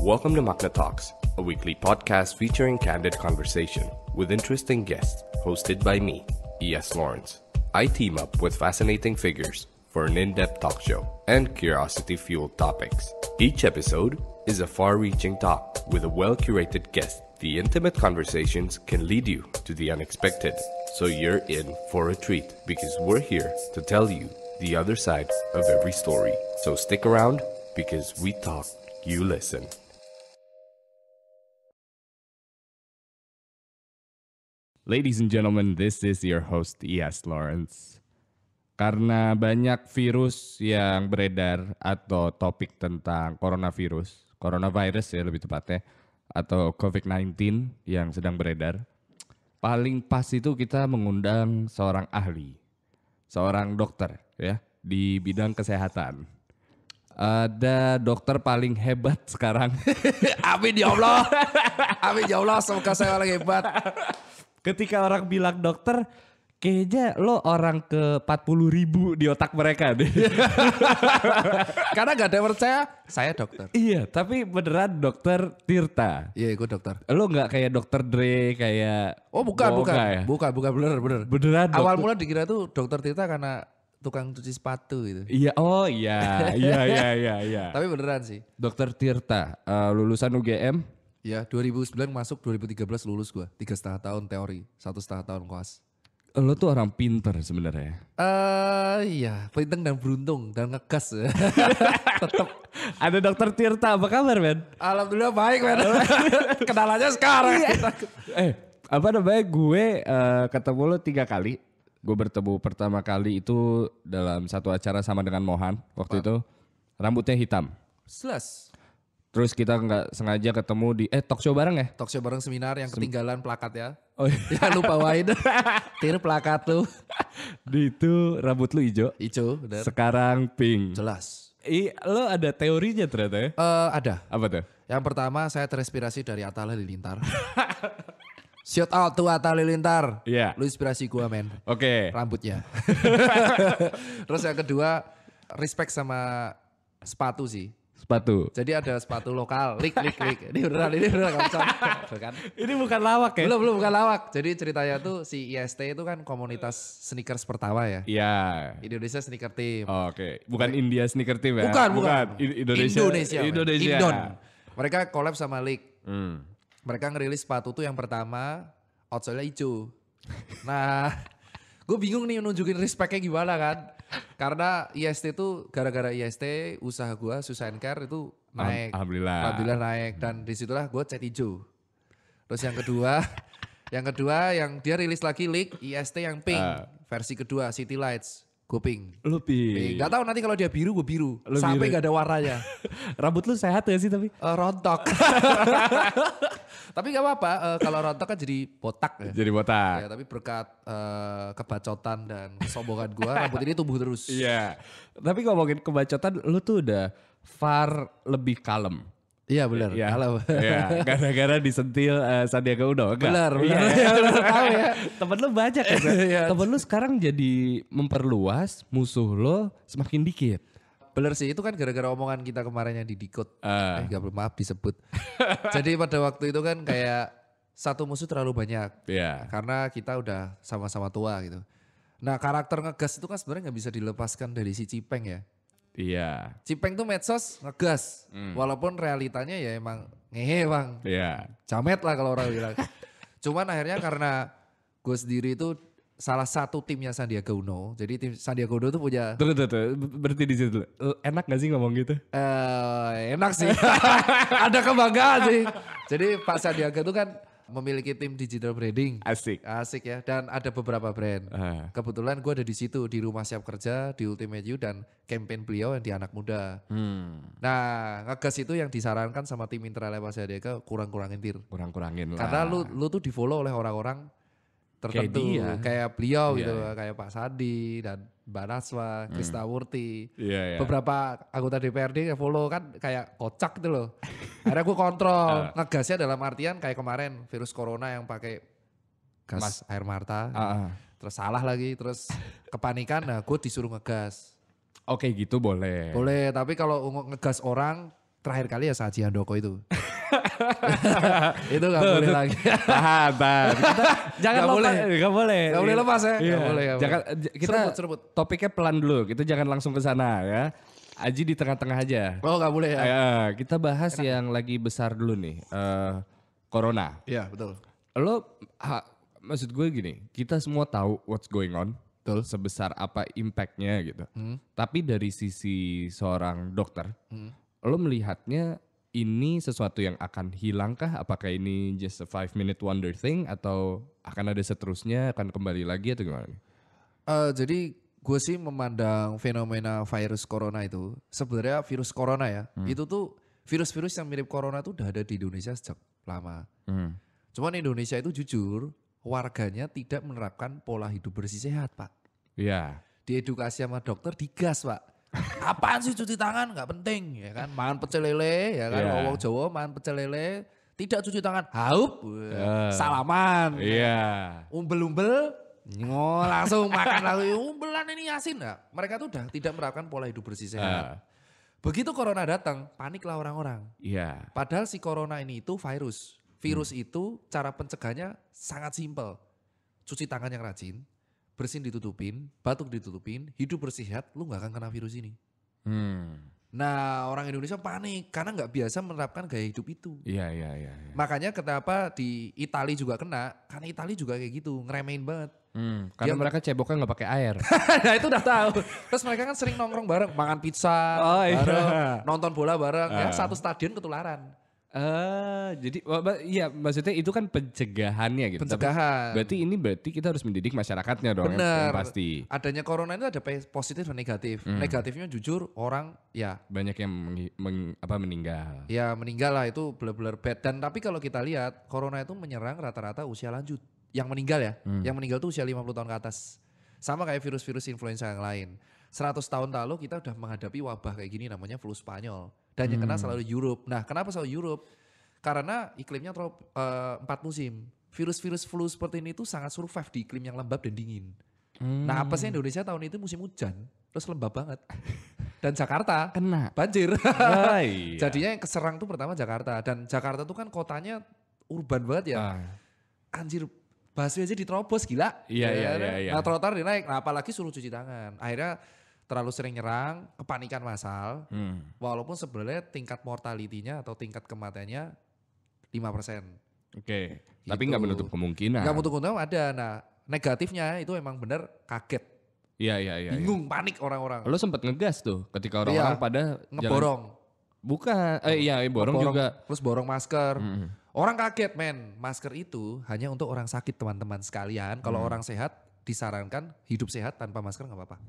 Welcome to Makna Talks, a weekly podcast featuring candid conversation with interesting guests, hosted by me, E.S. Lawrence. I team up with fascinating figures for an in-depth talk show and curiosity-fueled topics. Each episode is a far-reaching talk with a well-curated guest. The intimate conversations can lead you to the unexpected, so you're in for a treat because we're here to tell you the other side of every story. So stick around because we talk, you listen. Ladies and gentlemen, this is your host E.S. Lawrence. Karena banyak virus yang beredar atau topik tentang coronavirus ya lebih tepatnya, atau COVID-19 yang sedang beredar, paling pas itu kita mengundang seorang ahli, seorang dokter ya di bidang kesehatan. Ada dokter paling hebat sekarang. Amin ya Allah. Amin ya Allah, semoga saya paling hebat. Ketika orang bilang dokter, kayaknya lo orang ke 40.000 di otak mereka deh. Karena gak ada yang percaya, saya dokter. Iya, tapi beneran dokter Tirta. Iya, gue dokter. Lo gak kayak dokter Dre, kayak... Oh bukan, Boga ya? bukan, bener. Beneran dokter. Awal mula dikira tuh dokter Tirta karena tukang cuci sepatu gitu. Iya, oh iya. Tapi beneran sih. Dokter Tirta, lulusan UGM. Ya 2009 masuk, 2013 lulus gue. 3,5 tahun teori, 1,5 tahun koas. Lo tuh orang pinter sebenarnya. Iya, pinter dan beruntung dan ngegas. Tetep. Ada dokter Tirta, apa kabar men? Alhamdulillah baik men. Kenalannya sekarang. Apa namanya, gue ketemu lo 3 kali. Gue bertemu pertama kali itu dalam satu acara sama dengan Mohan. Waktu itu rambutnya hitam. Jelas. Terus kita nggak sengaja ketemu di talk show bareng ya? Talk show bareng seminar yang ketinggalan plakat ya. Oh iya. Ya lu bawain. Tir plakat lu. Di itu rambut lu hijau. Hijau, benar. Sekarang pink. Jelas. Lo ada teorinya ternyata ya? Ada. Apa tuh? Yang pertama saya terinspirasi dari Atta Halilintar. Shout out to Atta Halilintar. Iya. Lu inspirasi gua men. Oke. Rambutnya. Terus yang kedua respect sama sepatu sih. Sepatu. Jadi ada sepatu lokal, lik. Ini beneran kan? Ini bukan lawak ya? Belum bukan lawak. Jadi ceritanya tuh si IST itu kan komunitas sneakers pertama ya. Iya. Indonesia Sneaker Team. Oh, oke. Bukan India Sneaker Team ya? Bukan. Indonesia. Indon. Mereka collab sama League. Hmm. Mereka ngerilis sepatu tuh yang pertama outsole-nya hijau. Nah, gue bingung nih nunjukin respect-nya gimana kan. Karena IST itu gara-gara IST usaha gue Susah Care itu naik. Alhamdulillah naik dan disitulah gue cat hijau. Terus yang kedua yang dia rilis lagi League IST yang pink. Versi kedua City Lights. Gue pink. Lu pink. Gak tahu nanti kalau dia biru gue biru. Sampai biru. gak ada warnanya. Rambut lu sehat ya sih tapi? Rontok. Tapi gak apa-apa, kalau rontok kan jadi botak ya. Jadi botak. Ya, tapi berkat kebacotan dan kesombongan gue, rambut ini tumbuh terus. Iya. Tapi ngomongin kebacotan, lu tuh udah far lebih kalem. Iya benar. Iya. Kalau Gara-gara disentil Sandiaga Uno. benar. Iya. Tahu ya. Temen lu banyak ya. Iya. Temen lu sekarang jadi memperluas, musuh lo semakin dikit. Bener sih, itu kan gara-gara omongan kita kemarin yang di Dikot. Gak perlu maaf disebut. Jadi pada waktu itu kan kayak satu musuh terlalu banyak. Iya. Karena kita udah sama-sama tua gitu. Nah karakter ngegas itu kan sebenarnya gak bisa dilepaskan dari si Cipeng ya. Iya. Cipeng tuh medsos ngegas. Walaupun realitanya ya emang ngehe bang. Iya. Jamet lah kalau orang bilang. Cuman akhirnya karena gue sendiri itu salah satu timnya Sandiaga Uno. Jadi tim Sandiaga Uno tuh punya... Tuh. Berhenti di situ. Enak gak sih ngomong gitu? Enak sih. Ada kebanggaan sih. Jadi Pak Sandiaga tuh kan memiliki tim digital branding. Asik. Asik ya. Dan ada beberapa brand. Kebetulan gue ada di situ. Di Rumah Siap Kerja, di Ultimate You, dan campaign beliau yang di Anak Muda. Nah ngegas itu yang disarankan sama tim internalnya Pak Sandiaga kurang-kurangin tir. Kurang-kurangin lah. Karena lu tuh di follow oleh orang-orang tertentu. Kayak beliau gitu. Kayak Pak Sandi dan Mbak Naswa, Krishna Murti. Iya. Beberapa anggota DPRD yang follow kan kayak kocak gitu loh. Akhirnya gue kontrol. Ngegasnya dalam artian kayak kemarin virus corona yang pakai gas air mata. Terus salah lagi, terus kepanikan. Nah gue disuruh ngegas. Oke gitu boleh. Boleh, tapi kalau ngegas orang terakhir kali ya Saji Handoko itu. Itu gak boleh lagi. Tahan. Jangan lepas. Gak boleh. Gak boleh lepas ya. Iya. Gak boleh. Jangan, kita seruput. Topiknya pelan dulu. Kita jangan langsung ke sana ya. Aji di tengah-tengah aja. Oh gak boleh ya. Kita bahas yang lagi besar dulu nih. Corona. Iya betul. Maksud gue gini. Kita semua tahu what's going on. Betul. Sebesar apa impactnya gitu. Tapi dari sisi seorang dokter. Lo melihatnya ini sesuatu yang akan hilangkah? Apakah ini just a 5-minute wonder thing atau akan ada seterusnya, akan kembali lagi atau gimana? Jadi gue sih memandang fenomena virus corona itu sebenarnya virus corona ya. Itu tuh virus-virus yang mirip corona tuh udah ada di Indonesia sejak lama. Cuman Indonesia itu jujur warganya tidak menerapkan pola hidup bersih sehat Pak. Iya. Diedukasi sama dokter digas Pak. Apaan sih cuci tangan nggak penting ya kan, makan pecel lele ya kan, wong Jawa makan pecel lele tidak cuci tangan, haup, salaman, umbel-umbel, langsung makan lagi, umbelan ini asin nggak? Mereka tuh udah tidak menerapkan pola hidup bersih sehat. Begitu corona datang, paniklah orang-orang. Iya. Padahal si corona ini itu virus. Virus itu cara pencegahannya sangat simpel. Cuci tangan yang rajin. Bersin ditutupin, batuk ditutupin, hidup bersih sehat, lu gak akan kena virus ini. Nah orang Indonesia panik karena gak biasa menerapkan gaya hidup itu. Iya. Makanya kenapa di Italia juga kena, karena Italia juga kayak gitu, ngeremehin banget. Karena mereka ceboknya gak pakai air. Nah itu udah tahu. Terus mereka kan sering nongkrong bareng, makan pizza bareng, nonton bola bareng, ya satu stadion ketularan. Jadi iya maksudnya itu kan pencegahannya gitu. Pencegahan. Berarti kita harus mendidik masyarakatnya dong. Bener. Yang pasti. Adanya corona itu ada positif dan negatif. Negatifnya jujur orang ya banyak yang meninggal. Ya meninggal lah itu benar-benar bad. Dan tapi kalau kita lihat corona itu menyerang rata-rata usia lanjut. Yang meninggal ya. Yang meninggal tuh usia 50 tahun ke atas. Sama kayak virus-virus influenza yang lain. 100 tahun lalu kita udah menghadapi wabah kayak gini namanya flu Spanyol. Dan yang kena selalu Europe. Nah kenapa selalu Europe? Karena iklimnya 4 musim. Virus-virus flu seperti ini tuh sangat survive di iklim yang lembab dan dingin. Nah apa sih Indonesia tahun itu musim hujan. Terus lembab banget. Dan Jakarta kena banjir. Iya. Jadinya yang keserang tuh pertama Jakarta. Dan Jakarta tuh kan kotanya urban banget ya. Anjir busway aja diterobos gila. Iya. Nah trotoar dinaik. Nah apalagi suruh cuci tangan. Akhirnya terlalu sering nyerang, kepanikan massal, walaupun sebenarnya tingkat mortality-nya atau tingkat kematiannya 5%. Oke, gitu. Tapi nggak menutup kemungkinan. Nggak menutup kemungkinan ada, nah negatifnya itu emang bener kaget. Iya. Bingung, panik orang-orang. Lo sempet ngegas tuh ketika orang-orang pada ngeborong. Bukan, borong juga. Terus borong masker. Orang kaget men, masker itu hanya untuk orang sakit teman-teman sekalian. Kalau orang sehat disarankan hidup sehat tanpa masker nggak apa-apa.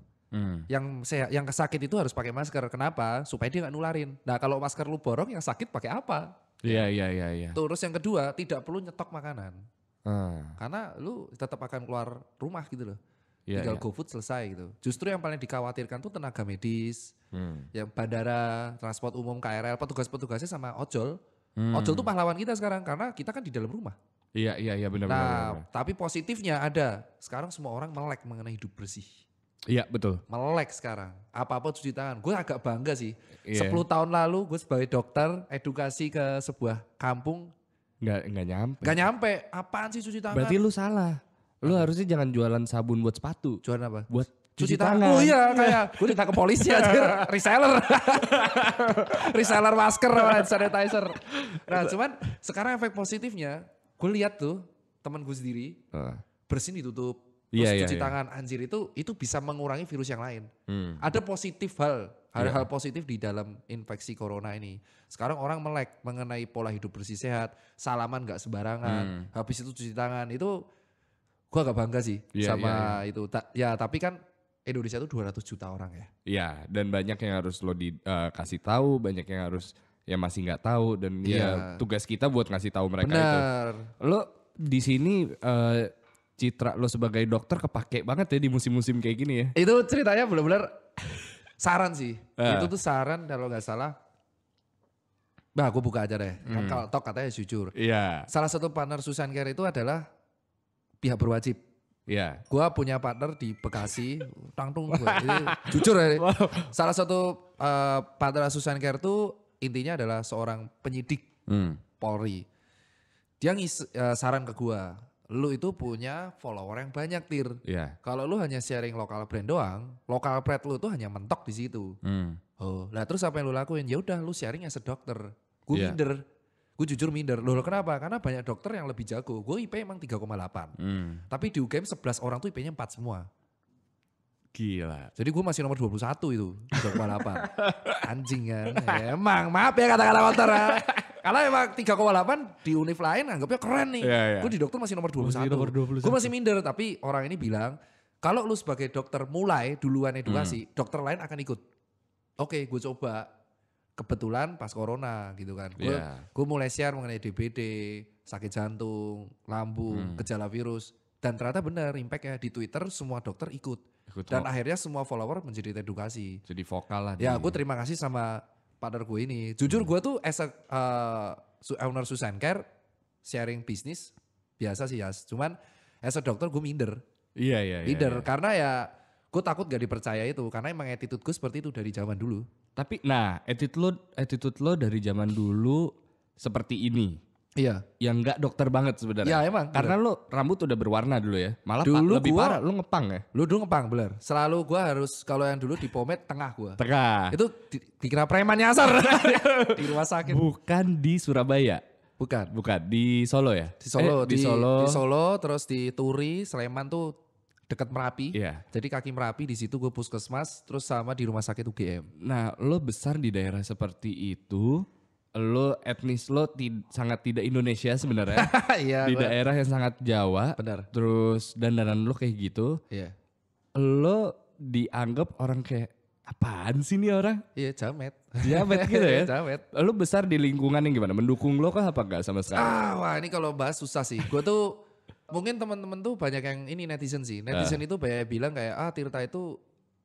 Yang sakit itu harus pakai masker. Kenapa? Supaya dia nggak nularin. Nah kalau masker lu borong yang sakit pakai apa? Iya. Terus yang kedua tidak perlu nyetok makanan. Karena lu tetap akan keluar rumah gitu loh. Tinggal GoFood selesai gitu. Justru yang paling dikhawatirkan tuh tenaga medis, yang bandara, transport umum, KRL, petugas-petugasnya sama ojol. Ojol tuh pahlawan kita sekarang karena kita kan di dalam rumah. Iya benar. Nah tapi positifnya ada. Sekarang semua orang melek mengenai hidup bersih. Iya betul. Melek sekarang. Apa-apa cuci tangan. Gue agak bangga sih. 10 tahun lalu gue sebagai dokter edukasi ke sebuah kampung. Gak nyampe. Gak nyampe. Apaan sih cuci tangan? Berarti lu salah. Lu harusnya jangan jualan sabun buat sepatu. Jualan apa? Buat cuci tangan. Oh iya kayak gue ditangkap polisi aja. Reseller. Reseller masker dan sanitizer. Nah cuman sekarang efek positifnya. Gue lihat tuh temen gue sendiri. Bersin ditutup. Terus cuci tangan, anjir itu bisa mengurangi virus yang lain. Ada positif hal-hal positif di dalam infeksi corona ini. Sekarang orang melek mengenai pola hidup bersih sehat, salaman gak sembarangan, habis itu cuci tangan. Itu gue agak bangga sih sama itu. Ya tapi kan Indonesia itu 200 juta orang ya. Iya dan banyak yang harus lo dikasih tahu, banyak yang harus yang masih nggak tahu dan ya tugas kita buat ngasih tahu mereka itu. Lo di sini citra lo sebagai dokter kepake banget ya di musim-musim kayak gini ya. Itu ceritanya benar-benar saran sih. Itu tuh saran kalau nggak salah. Bah aku buka aja deh. Kan kalau tok katanya jujur. Iya. Salah satu partner Susan Care itu adalah pihak berwajib. Iya. Gua punya partner di Bekasi. Tangtung gue. Jujur ya. Salah satu partner Susan Care itu intinya adalah seorang penyidik Polri. Dia saran ke gua, lu itu punya follower yang banyak Tir. Iya. Kalau lu hanya sharing lokal brand doang, lokal brand lu tuh hanya mentok di situ. Oh, lah terus apa yang lu lakuin? Ya udah lu sharing as a dokter. Gue minder. Gue jujur minder. Loh kenapa? Karena banyak dokter yang lebih jago. Gue IP emang 3,8. Tapi di UGM 11 orang tuh IP-nya 4 semua. Gila. Jadi gue masih nomor 21 itu. 3,8. Anjing kan. Ya, emang maaf ya kata-kata dokter. Karena emang 3,8 di univ lain anggapnya keren nih. Gue di dokter masih nomor 21. Gue masih minder. Tapi orang ini bilang, kalau lu sebagai dokter mulai duluan edukasi, dokter lain akan ikut. Oke, gue coba. Kebetulan pas corona gitu kan. Gue mulai share mengenai DBD, sakit jantung, lambung, gejala virus. Dan ternyata benar impactnya di Twitter semua dokter ikut. Dan akhirnya semua follower menjadi edukasi. Jadi vokal lah. Ya gue terima kasih sama partner gue ini. Jujur gue tuh as a owner Susan Care, sharing bisnis biasa sih ya. Cuman as a dokter gue minder. Iya. Minder karena ya gue takut gak dipercaya itu. Karena emang attitude gue seperti itu dari zaman dulu. Tapi nah attitude lo dari zaman dulu seperti ini. Iya. Yang enggak dokter banget sebenarnya. Iya emang. Karena lo rambut udah berwarna dulu ya. Malah dulu lebih parah lo ngepang ya. Lu dulu ngepang bener. Selalu gue harus kalau yang dulu di pomade tengah gue. Tengah. Itu dikira preman nyasar di rumah sakit. Bukan di Surabaya. Bukan. Di Solo ya? Di Solo. Di Solo. Di Solo terus di Turi, Sleman tuh dekat Merapi. Iya. Jadi kaki Merapi di situ gue puskesmas terus sama di rumah sakit UGM. Nah, lo besar di daerah seperti itu, lo etnis lo sangat tidak Indonesia sebenarnya. Iya. Di daerah yang sangat Jawa. Benar. Terus dandanan lo kayak gitu. Iya. Lo dianggap orang kayak apaan sih nih orang? Iya, jamet. Jamet gitu ya? Jamet. Lo besar di lingkungan yang gimana? Mendukung lo kah apa enggak sama sekali? Wah ini kalau bahas susah sih. Gue tuh mungkin teman-teman tuh banyak yang ini netizen sih. Netizen itu banyak bilang kayak Tirta itu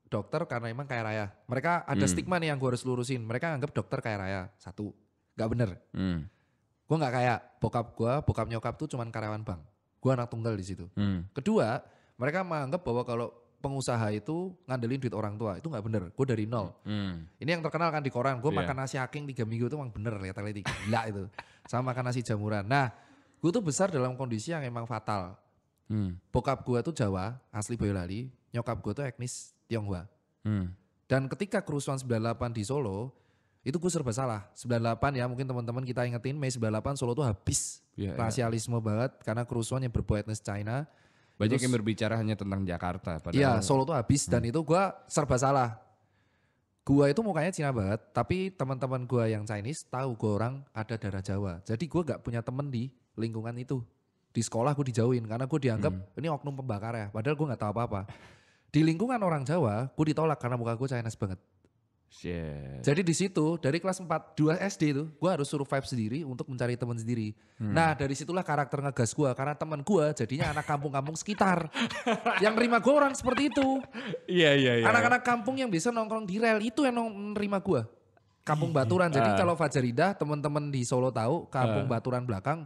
dokter karena emang kaya raya. Mereka ada stigma nih yang gue harus lurusin. Mereka anggap dokter kaya raya. Satu, gak bener. Gue gak kayak bokap nyokap tuh cuman karyawan bank. Gue anak tunggal di situ. Kedua, mereka menganggap bahwa kalau pengusaha itu ngandelin duit orang tua. Itu gak bener. Gue dari nol. Ini yang terkenal kan di koran. Gue makan nasi aking 3 minggu itu emang bener. Lihat-lihat gila itu. Sama makan nasi jamuran. Nah gue tuh besar dalam kondisi yang emang fatal. Bokap gue tuh Jawa, asli Boyolali. Nyokap gue tuh etnis Tionghoa. Dan ketika kerusuhan 98 di Solo, itu gue serba salah. 98 ya mungkin teman-teman kita ingetin, Mei 98 Solo tuh habis. Rasialisme banget karena kerusuhan yang berbau etnis China. Banyak yang berbicara hanya tentang Jakarta. Iya Solo tuh habis dan itu gue serba salah. Gue itu mukanya Cina banget, tapi teman-teman gue yang Chinese tahu gue orang ada darah Jawa. Jadi gue gak punya temen di lingkungan itu. Di sekolah gue dijauhin karena gue dianggap ini oknum pembakar ya. Padahal gue gak tahu apa-apa. Di lingkungan orang Jawa gue ditolak karena muka gue Chinese banget. Shit. Jadi di situ dari kelas 4, 2 SD itu gue harus survive sendiri untuk mencari teman sendiri. Nah dari situlah karakter ngegas gue karena teman gue jadinya anak kampung-kampung sekitar. Yang nerima gue orang seperti itu. Iya. Anak-anak kampung yang bisa nongkrong di rel itu yang nerima gue. Kampung Baturan. Jadi kalau Fajaridah teman-teman di Solo tahu kampung Baturan belakang.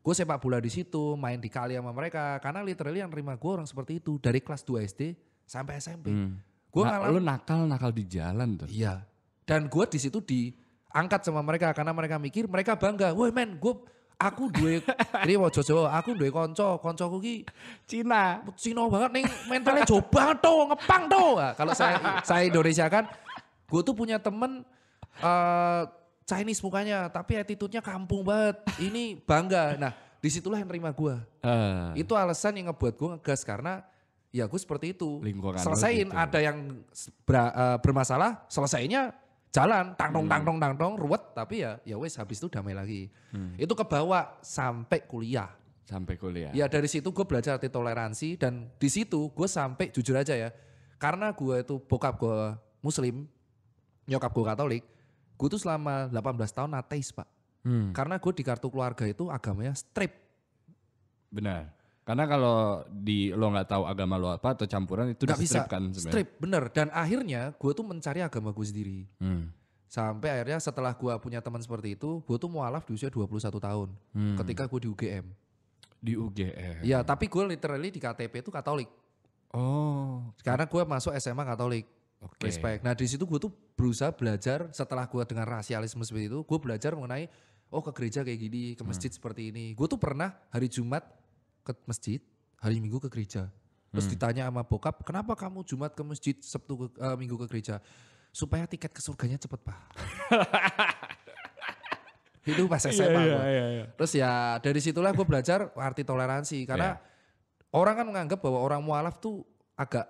Gue sepak bola di situ, main di kali sama mereka. Karena literally yang nerima gue orang seperti itu. Dari kelas 2 SD sampai SMP. Lo nakal di jalan tuh. Iya. Dan gue di situ diangkat sama mereka. Karena mereka mikir, mereka bangga. Woi men, aku duwe, ini Jawa, aku duwe koncoku ki Cina banget nih, mentalnya jauh banget tuh, ngepang tuh. Nah, kalau saya Indonesia kan, gue tuh punya temen Chinese mukanya, tapi attitude-nya kampung banget. Ini bangga. Nah, disitulah yang nerima gue. Itu alasan yang ngebuat gue ngegas karena ya gue seperti itu. Lingkungan selesain gitu. Ada yang bermasalah, selesainya jalan, tangtong, ruwet. Tapi ya wes habis itu damai lagi. Itu kebawa sampai kuliah. Ya dari situ gue belajar arti toleransi dan di situ gue sampai jujur aja ya. Karena gue itu bokap gue Muslim, nyokap gue Katolik. Gue tuh selama 18 tahun ateis Pak. Karena gue di kartu keluarga itu agamanya strip. Benar. Karena kalau lo nggak tahu agama lo apa atau campuran itu nggak bisa kan sebenarnya. Strip bener. Dan akhirnya gue tuh mencari agama gue sendiri. Sampai akhirnya setelah gue punya teman seperti itu, gue tuh mualaf di usia 21 tahun. Ketika gue di UGM. Di UGM? Iya tapi gue literally di KTP itu Katolik. Oh. Karena gue masuk SMA Katolik. Oke. Respect. Nah di situ gue tuh berusaha belajar setelah gue dengan rasialisme seperti itu, gue belajar mengenai ke gereja kayak gini, ke masjid seperti ini. Gue tuh pernah hari Jumat ke masjid, hari Minggu ke gereja. Terus ditanya sama bokap, kenapa kamu Jumat ke masjid, Sabtu Minggu ke gereja? Supaya tiket ke surganya cepet Pak. Itu pas SMA gue. Terus ya dari situlah gue belajar arti toleransi. Karena orang kan menganggap bahwa orang mualaf tuh agak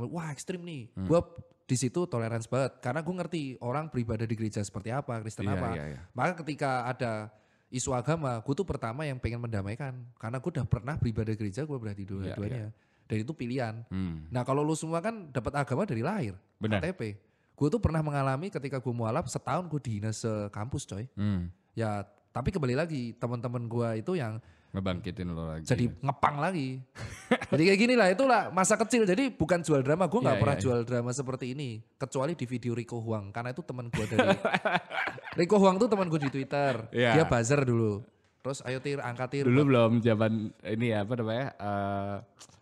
wah ekstrim nih. Gue di situ toleransi banget karena gue ngerti orang beribadah di gereja seperti apa, Kristen apa. Maka ketika ada isu agama, gue tuh pertama yang pengen mendamaikan karena gue udah pernah beribadah di gereja, gue berarti dua-duanya. Dan itu pilihan. Nah kalau lu semua kan dapat agama dari lahir, KTP. Gue tuh pernah mengalami ketika gue mualaf setahun gue dihina sekampus coy. Ya tapi kembali lagi teman-teman gue itu yang ngebangkitin lo lagi. Jadi ngepang lagi. Jadi kayak gini lah, itulah masa kecil. Jadi bukan jual drama, gue gak pernah jual drama seperti ini. Kecuali di video Rico Huang, karena itu teman gue dari... Rico Huang tuh teman gue di Twitter, dia buzzer dulu. Terus ayo Tir, angkat Tir. Dulu belum zaman ini apa namanya,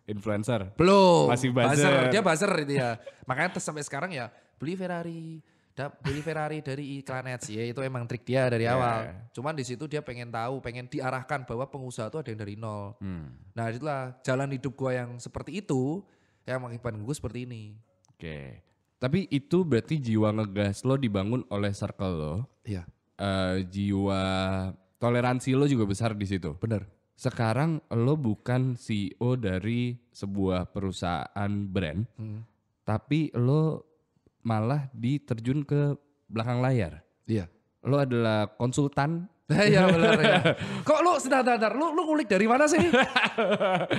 influencer. Belum, masih buzzer. Dia buzzer itu ya. Makanya sampai sekarang ya beli Ferrari dari iklan ads ya, itu emang trik dia dari awal. Cuman di situ dia pengen tahu, pengen diarahkan bahwa pengusaha itu ada yang dari nol. Nah itulah jalan hidup gue yang seperti itu yang mengakibatkan gue seperti ini. Oke. Tapi itu berarti jiwa ngegas lo dibangun oleh circle lo. Iya. Jiwa toleransi lo juga besar di situ. Bener. Sekarang lo bukan CEO dari sebuah perusahaan brand, tapi lo malah diterjun ke belakang layar. Iya. Lo adalah konsultan. Iya benar ya. Kok lu sebentar, lu ngulik dari mana sih?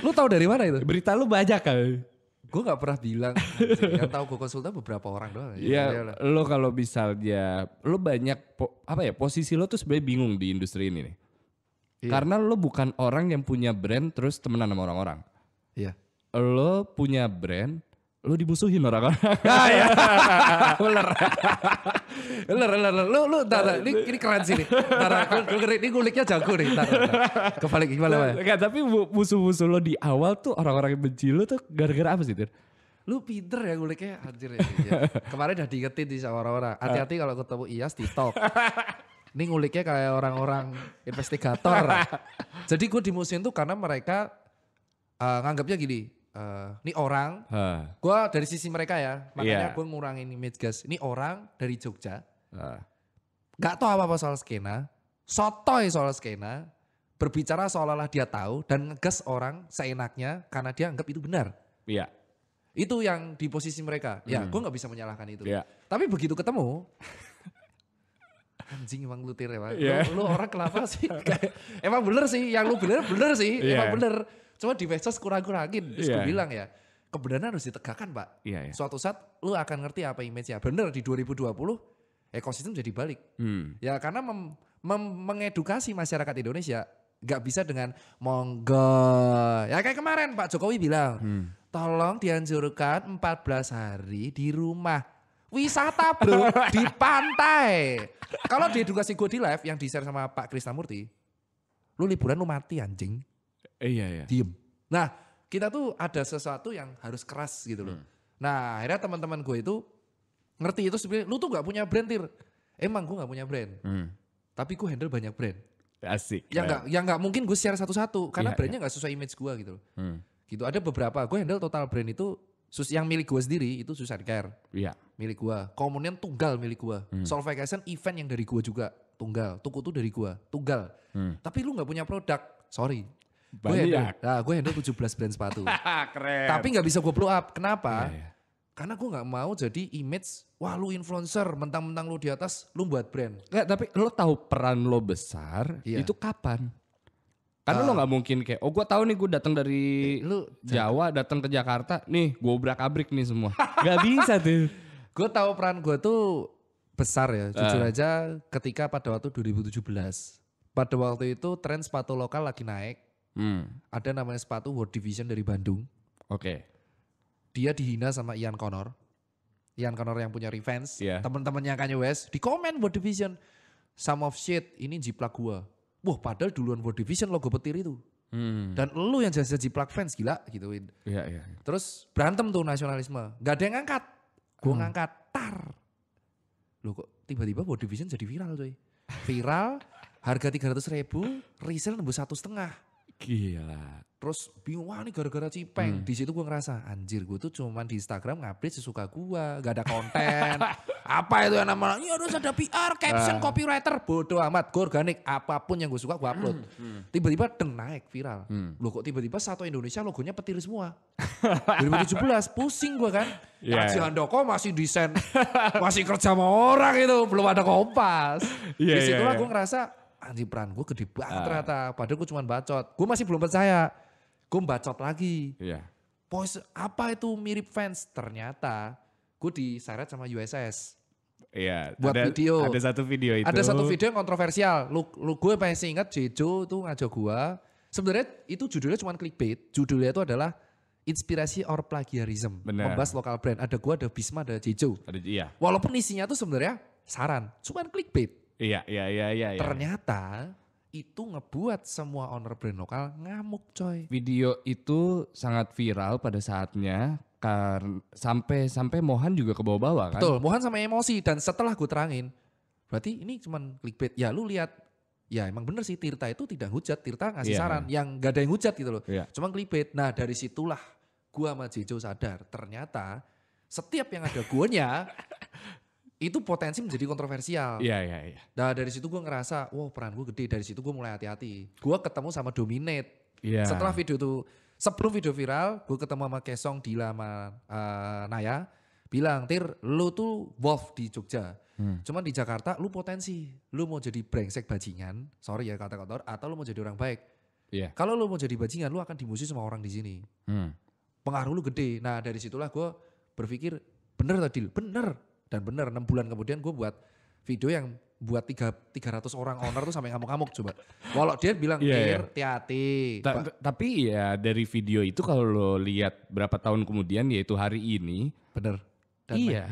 Lu tahu dari mana itu? Berita lo banyak kan? Gue gak pernah bilang. Yang tahu gue konsultan beberapa orang doang. Iya, lo kalau misalnya lo banyak posisi lo tuh sebenarnya bingung di industri ini nih. Iya. Karena lo bukan orang yang punya brand terus temenan sama orang-orang. Iya. Lo punya brand, lo dimusuhin orang-orang. Ya. Bener. Lu ini keren sih nih. Ini nguliknya jago nih. Kebalik gimana? Enggak, tapi musuh-musuh lo di awal tuh orang-orang yang benci lo tuh gara-gara apa sih, Tir? Lu pinter ya nguliknya, anjir ya. Kemarin udah diingetin nih sama orang-orang. Hati-hati kalau ketemu Iyas di talk. Ini nguliknya kayak orang-orang investigator. Jadi gue dimusuhin tuh karena mereka nganggapnya gini. Ini orang, gue dari sisi mereka ya, makanya gue ngurangin image gas. Ini orang dari Jogja, gak tahu apa-apa soal skena, sotoy soal skena, berbicara seolah-olah dia tahu dan ngegas orang seenaknya karena dia anggap itu benar. Iya. Itu yang di posisi mereka. Ya, gue gak bisa menyalahkan itu. Iya. Tapi begitu ketemu, anjing emang lu Tir emang. Lu orang kenapa sih? Emang bener sih, yang lu bener sih, emang bener. Cuma di medsos kurang-kurangin. Terus gue bilang ya, kebenaran harus ditegakkan Pak. Suatu saat lu akan ngerti apa image-nya. Bener di 2020 ekosistem jadi balik. Ya karena mengedukasi masyarakat Indonesia gak bisa dengan monggo. Ya kayak kemarin Pak Jokowi bilang, tolong dianjurkan 14 hari di rumah. Wisata bro, di pantai. Kalau di edukasi gue di live yang di-share sama Pak Krisnamurti, lu liburan lu mati anjing. Iya. Diem. Nah kita tuh ada sesuatu yang harus keras gitu loh. Nah akhirnya teman-teman gue itu ngerti itu sebenarnya. Lu tuh gak punya brand Tir. Emang gue gak punya brand. Tapi gue handle banyak brand. Asik. Yang gak mungkin gue share satu-satu. Karena brandnya gak sesuai image gue gitu loh. Gitu ada beberapa. Gue handle total brand itu. Yang milik gue sendiri itu Susan Care. Iya. Milik gue. Komunian tunggal milik gue. Soul Vacation event yang dari gue juga. Tunggal. Tuku tuh dari gue. Tunggal. Tapi lu gak punya produk. Sorry. Gue handle 17 brand sepatu. Keren. Tapi gak bisa gue blow up. Kenapa? Karena gue gak mau jadi image, wah lu influencer, mentang-mentang lu di atas, lu buat brand. Enggak, tapi lo tahu peran lo besar itu kapan? Karena lo gak mungkin kayak, gue tahu nih gue datang dari Jawa, datang ke Jakarta, nih gue obrak-abrik nih semua. Gak bisa tuh. Gue tahu peran gue tuh besar ya, jujur aja ketika pada waktu 2017. Pada waktu itu tren sepatu lokal lagi naik. Ada namanya sepatu World Division dari Bandung. Oke. Dia dihina sama Ian Connor. Ian Connor yang punya Revenge. Teman-temannya Kanye West. Di komen World Division. Some of shit, ini jiplak gua. Wah padahal duluan World Division logo petir itu. Dan lu yang jadi jiplak fans gila gituin. Iya. Terus berantem tuh nasionalisme. Gak ada yang ngangkat. Gue ngangkat, tar. Loh kok tiba-tiba Body Vision jadi viral coy. Viral, harga 300.000, resell nembus 1,5. Gila. Terus bingung, wah ini gara-gara Cipeng. Di situ gue ngerasa, anjir gue tuh cuman di Instagram ngupdate sesuka gue. Gak ada konten. Apa itu yang namanya, ya harus ada PR, caption, copywriter. Bodoh amat, gue organik. Apapun yang gue suka gue upload. Tiba-tiba naik viral. Loh kok tiba-tiba satu Indonesia logonya petir semua. 2017, pusing gue kan. Haji Handoko masih desain, masih kerja sama orang itu. Belum ada Kompas. Disitulah gue ngerasa, anjir peran gue gede banget ternyata. Padahal gue cuma bacot. Gue masih belum percaya. Gue bacot lagi. Post apa itu mirip fans? Ternyata gue diseret sama USS. Iya. Buat video. Ada satu video itu. Ada satu video yang kontroversial. Lu gue masih ingat Jejo itu ngajak gue. Sebenarnya itu judulnya cuma clickbait. Judulnya itu adalah inspirasi or plagiarism. Bener. Membahas lokal brand. Ada gue, ada Bisma, ada Jejo. Iya. Walaupun isinya tuh sebenarnya saran. Cuma clickbait. Iya. Ternyata itu ngebuat semua owner brand lokal ngamuk coy. Video itu sangat viral pada saatnya karena sampai Mohan juga ke bawah-bawah kan. Betul, Mohan sama emosi dan setelah gue terangin, berarti ini cuman clickbait. Ya lu lihat, ya emang bener sih Tirta itu tidak hujat, Tirta ngasih saran yang gak ada yang hujat gitu loh. Cuma clickbait. Nah dari situlah gue sama Jejo sadar ternyata setiap yang ada guanya itu potensi menjadi kontroversial. Iya. Nah dari situ gue ngerasa, wow peran gue gede. Dari situ gue mulai hati-hati. Gue ketemu sama Dominate. Setelah video itu, sebelum video viral, gue ketemu sama Kesong, Dila, sama Naya. Bilang, Tir lu tuh Wolf di Jogja. Cuman di Jakarta lu potensi. Lu mau jadi brengsek bajingan, sorry ya kata kotor, atau lu mau jadi orang baik. Kalau lu mau jadi bajingan, lu akan dimusuhi sama orang di sini. Pengaruh lu gede. Nah dari situlah gue berpikir, bener tadi, bener. Dan bener 6 bulan kemudian gue buat video yang buat 300 orang owner tuh sampai ngamuk-ngamuk coba. Walau dia bilang hati-hati. Tapi ya dari video itu kalau lo lihat berapa tahun kemudian yaitu hari ini. Bener.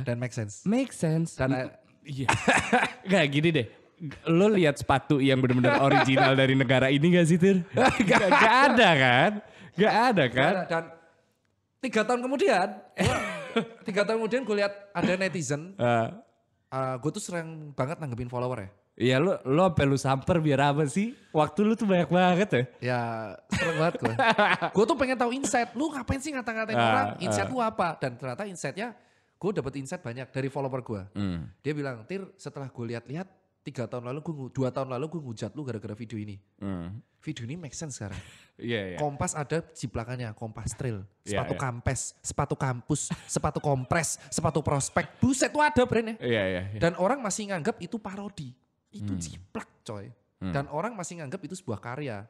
Dan make sense. Make sense. Dan iya. Gak gini deh. Lo lihat sepatu yang benar-benar original dari negara ini gak sih Tir? Gak ada kan? Gak ada kan? Dan 3 tahun kemudian 3 tahun kemudian gue lihat ada netizen, gue tuh sering banget nanggepin follower ya. Iya lo sampai lu samper biar apa sih? Waktu lu tuh banyak banget ya. Ya sering banget gue. Gue tuh pengen tahu insight, lu ngapain sih ngata-ngatain orang, insight lu apa? Dan ternyata insightnya, gue dapet insight banyak dari follower gue. Dia bilang, Tir setelah gue lihat-lihat 2 tahun lalu gue ngujat lu gara-gara video ini. Video ini make sense sekarang. Kompas ada jiplakannya, Kompas Trail, sepatu kampes, sepatu kampus, sepatu kompres, sepatu prospek. Buset tuh ada brandnya. Dan orang masih nganggap itu parodi. Itu jiplak coy. Dan orang masih nganggap itu sebuah karya.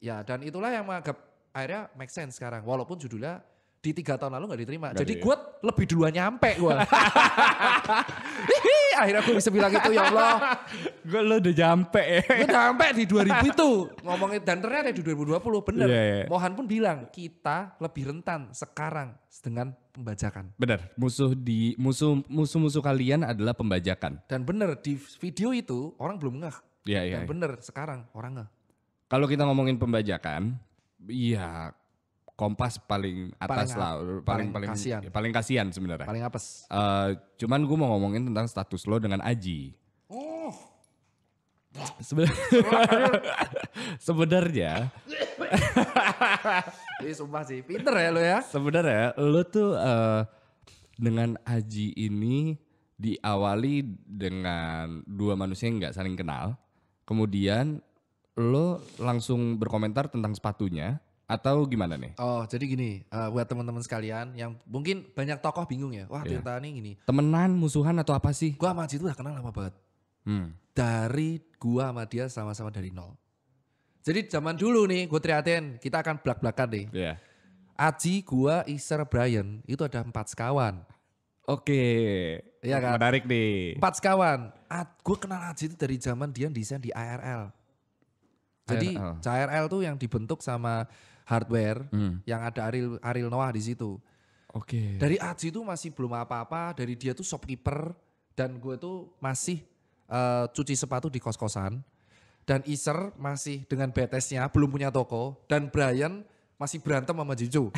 Ya dan itulah yang menganggap akhirnya make sense sekarang. Walaupun judulnya di 3 tahun lalu gak diterima. Jadi gue lebih duluan nyampe gue. Akhirnya gue bisa bilang itu ya Allah. Lo udah nyampe ya. Gue nyampe di 2000 itu. Ngomongin dan ternyata di 2020 bener. Mohan pun bilang kita lebih rentan sekarang dengan pembajakan. Bener. Musuh kalian adalah pembajakan. Dan bener di video itu orang belum ngeh. Dan bener sekarang orang ngeh. Kalau kita ngomongin pembajakan, iya Kompas paling atas paling kasihan sebenarnya. Paling apes. Cuman gue mau ngomongin tentang status lo dengan Aji. Sebenarnya. Ini sumpah sih, pinter ya lo ya. Sebenarnya lo tuh dengan Aji ini diawali dengan 2 manusia yang nggak saling kenal. Kemudian lo langsung berkomentar tentang sepatunya. Atau gimana nih? Oh jadi gini, buat teman-teman sekalian yang mungkin banyak tokoh bingung ya. Wah Tirta ini gini. Temenan, musuhan atau apa sih? Gua sama Aji itu udah kenal lama banget. Dari gua sama dia sama-sama dari nol. Jadi zaman dulu nih gue teriakin kita akan belak-belakan nih. Aji, gua, Iser, Brian itu ada 4 sekawan. Oke, iya kan? Menarik nih. 4 sekawan. Gue kenal Aji itu dari zaman dia desain di ARL. Jadi ARL tuh yang dibentuk sama hardware yang ada Ariel Noah di situ. Dari Aji itu masih belum apa-apa, dari dia tuh shopkeeper dan gue tuh masih cuci sepatu di kos-kosan. Dan Iser masih dengan BTS-nya belum punya toko. Dan Brian masih berantem sama Jijo.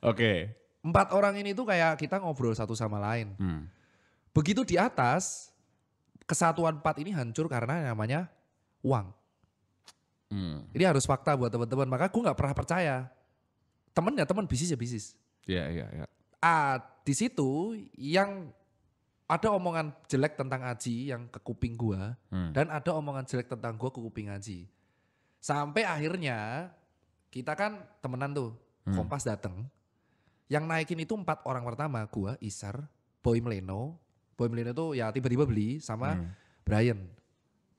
Oke. 4 orang ini tuh kayak kita ngobrol satu sama lain. Begitu di atas, kesatuan 4 ini hancur karena namanya uang. Ini harus fakta buat teman-teman. Maka gue gak pernah percaya. Temen ya temen, bisnis ya bisnis. Iya. Di situ yang ada omongan jelek tentang Aji yang ke kuping gua dan ada omongan jelek tentang gua ke kuping Aji. Sampai akhirnya kita kan temenan tuh, Kompas dateng. Yang naikin itu 4 orang pertama, gua, Isar, Boy Mleno. Boy Mleno tuh ya tiba-tiba beli sama Brian.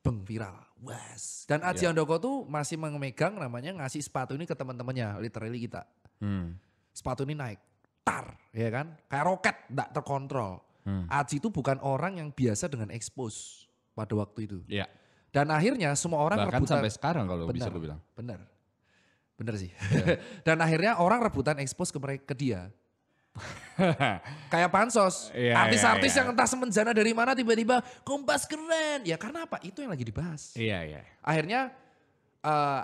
Beng, viral. Was. Dan Aji Handoko tuh masih memegang namanya ngasih sepatu ini ke teman-temannya, literally kita. Sepatu ini naik, tar, ya kan? Kayak roket, enggak terkontrol. Aji itu bukan orang yang biasa dengan expose pada waktu itu. Iya. Dan akhirnya semua orang bahkan rebutan. sampai sekarang kalau bisa gue bilang. Bener sih. Yeah. Dan akhirnya orang rebutan expose ke dia. Kayak pansos. Artis-artis yang entah semenjana dari mana tiba-tiba Kompas keren. Ya karena apa? Itu yang lagi dibahas. Iya. Akhirnya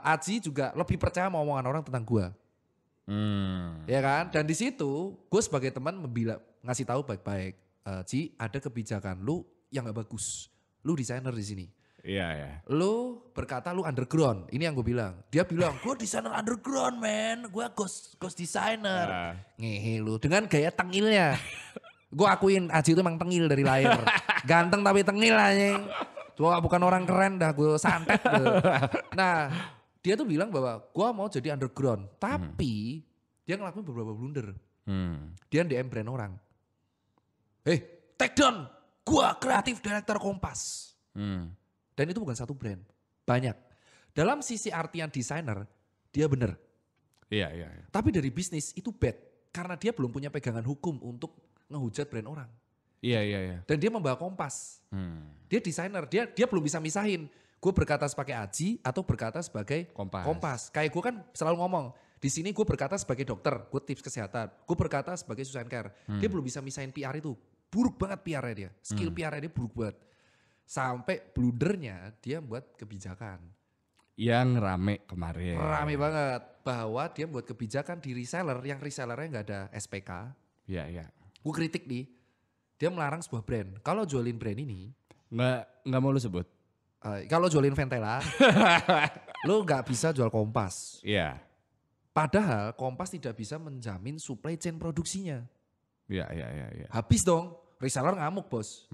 Aji juga lebih percaya sama omongan orang tentang gue. Ya kan? Dan di situ gue sebagai teman ngasih tahu baik-baik. Ci, ada kebijakan lu yang gak bagus. Lu desainer di sini. Iya. Lu berkata lu underground. Ini yang gue bilang. Dia bilang, gue desainer underground man. Gue ghost designer. Ngehe lu. Dengan gaya tengilnya. Gue akuin Aji itu emang tengil dari lahir. Ganteng tapi tengil anjing. Cuma bukan orang keren dah. Gue santet. Nah dia tuh bilang bahwa gue mau jadi underground. Tapi dia ngelakuin beberapa blunder. Dia DM brand orang. Take down, gua kreatif director Kompas. Dan itu bukan satu brand, banyak. Dalam sisi artian desainer, dia bener. Iya. Tapi dari bisnis itu bad, karena dia belum punya pegangan hukum untuk ngehujat brand orang. Iya. Dan dia membawa Kompas. Dia desainer, dia belum bisa misahin. Gue berkata sebagai Aji atau berkata sebagai Kompas. Kayak gue kan selalu ngomong, di sini gue berkata sebagai dokter, gue tips kesehatan. Gue berkata sebagai Susan Care. Dia belum bisa misahin PR itu. Buruk banget PR-nya dia. Skill PR-nya dia buruk banget. Sampai blundernya dia buat kebijakan. Yang rame kemarin. Rame banget. Bahwa dia buat kebijakan di reseller yang resellernya gak ada SPK. Iya. Gue kritik nih. Dia melarang sebuah brand. Kalau jualin brand ini. Nggak mau lu sebut. Kalau jualin Ventela. lu gak bisa jual Kompas. Iya. Padahal Kompas tidak bisa menjamin supply chain produksinya. Iya. Habis dong. Reseller ngamuk bos.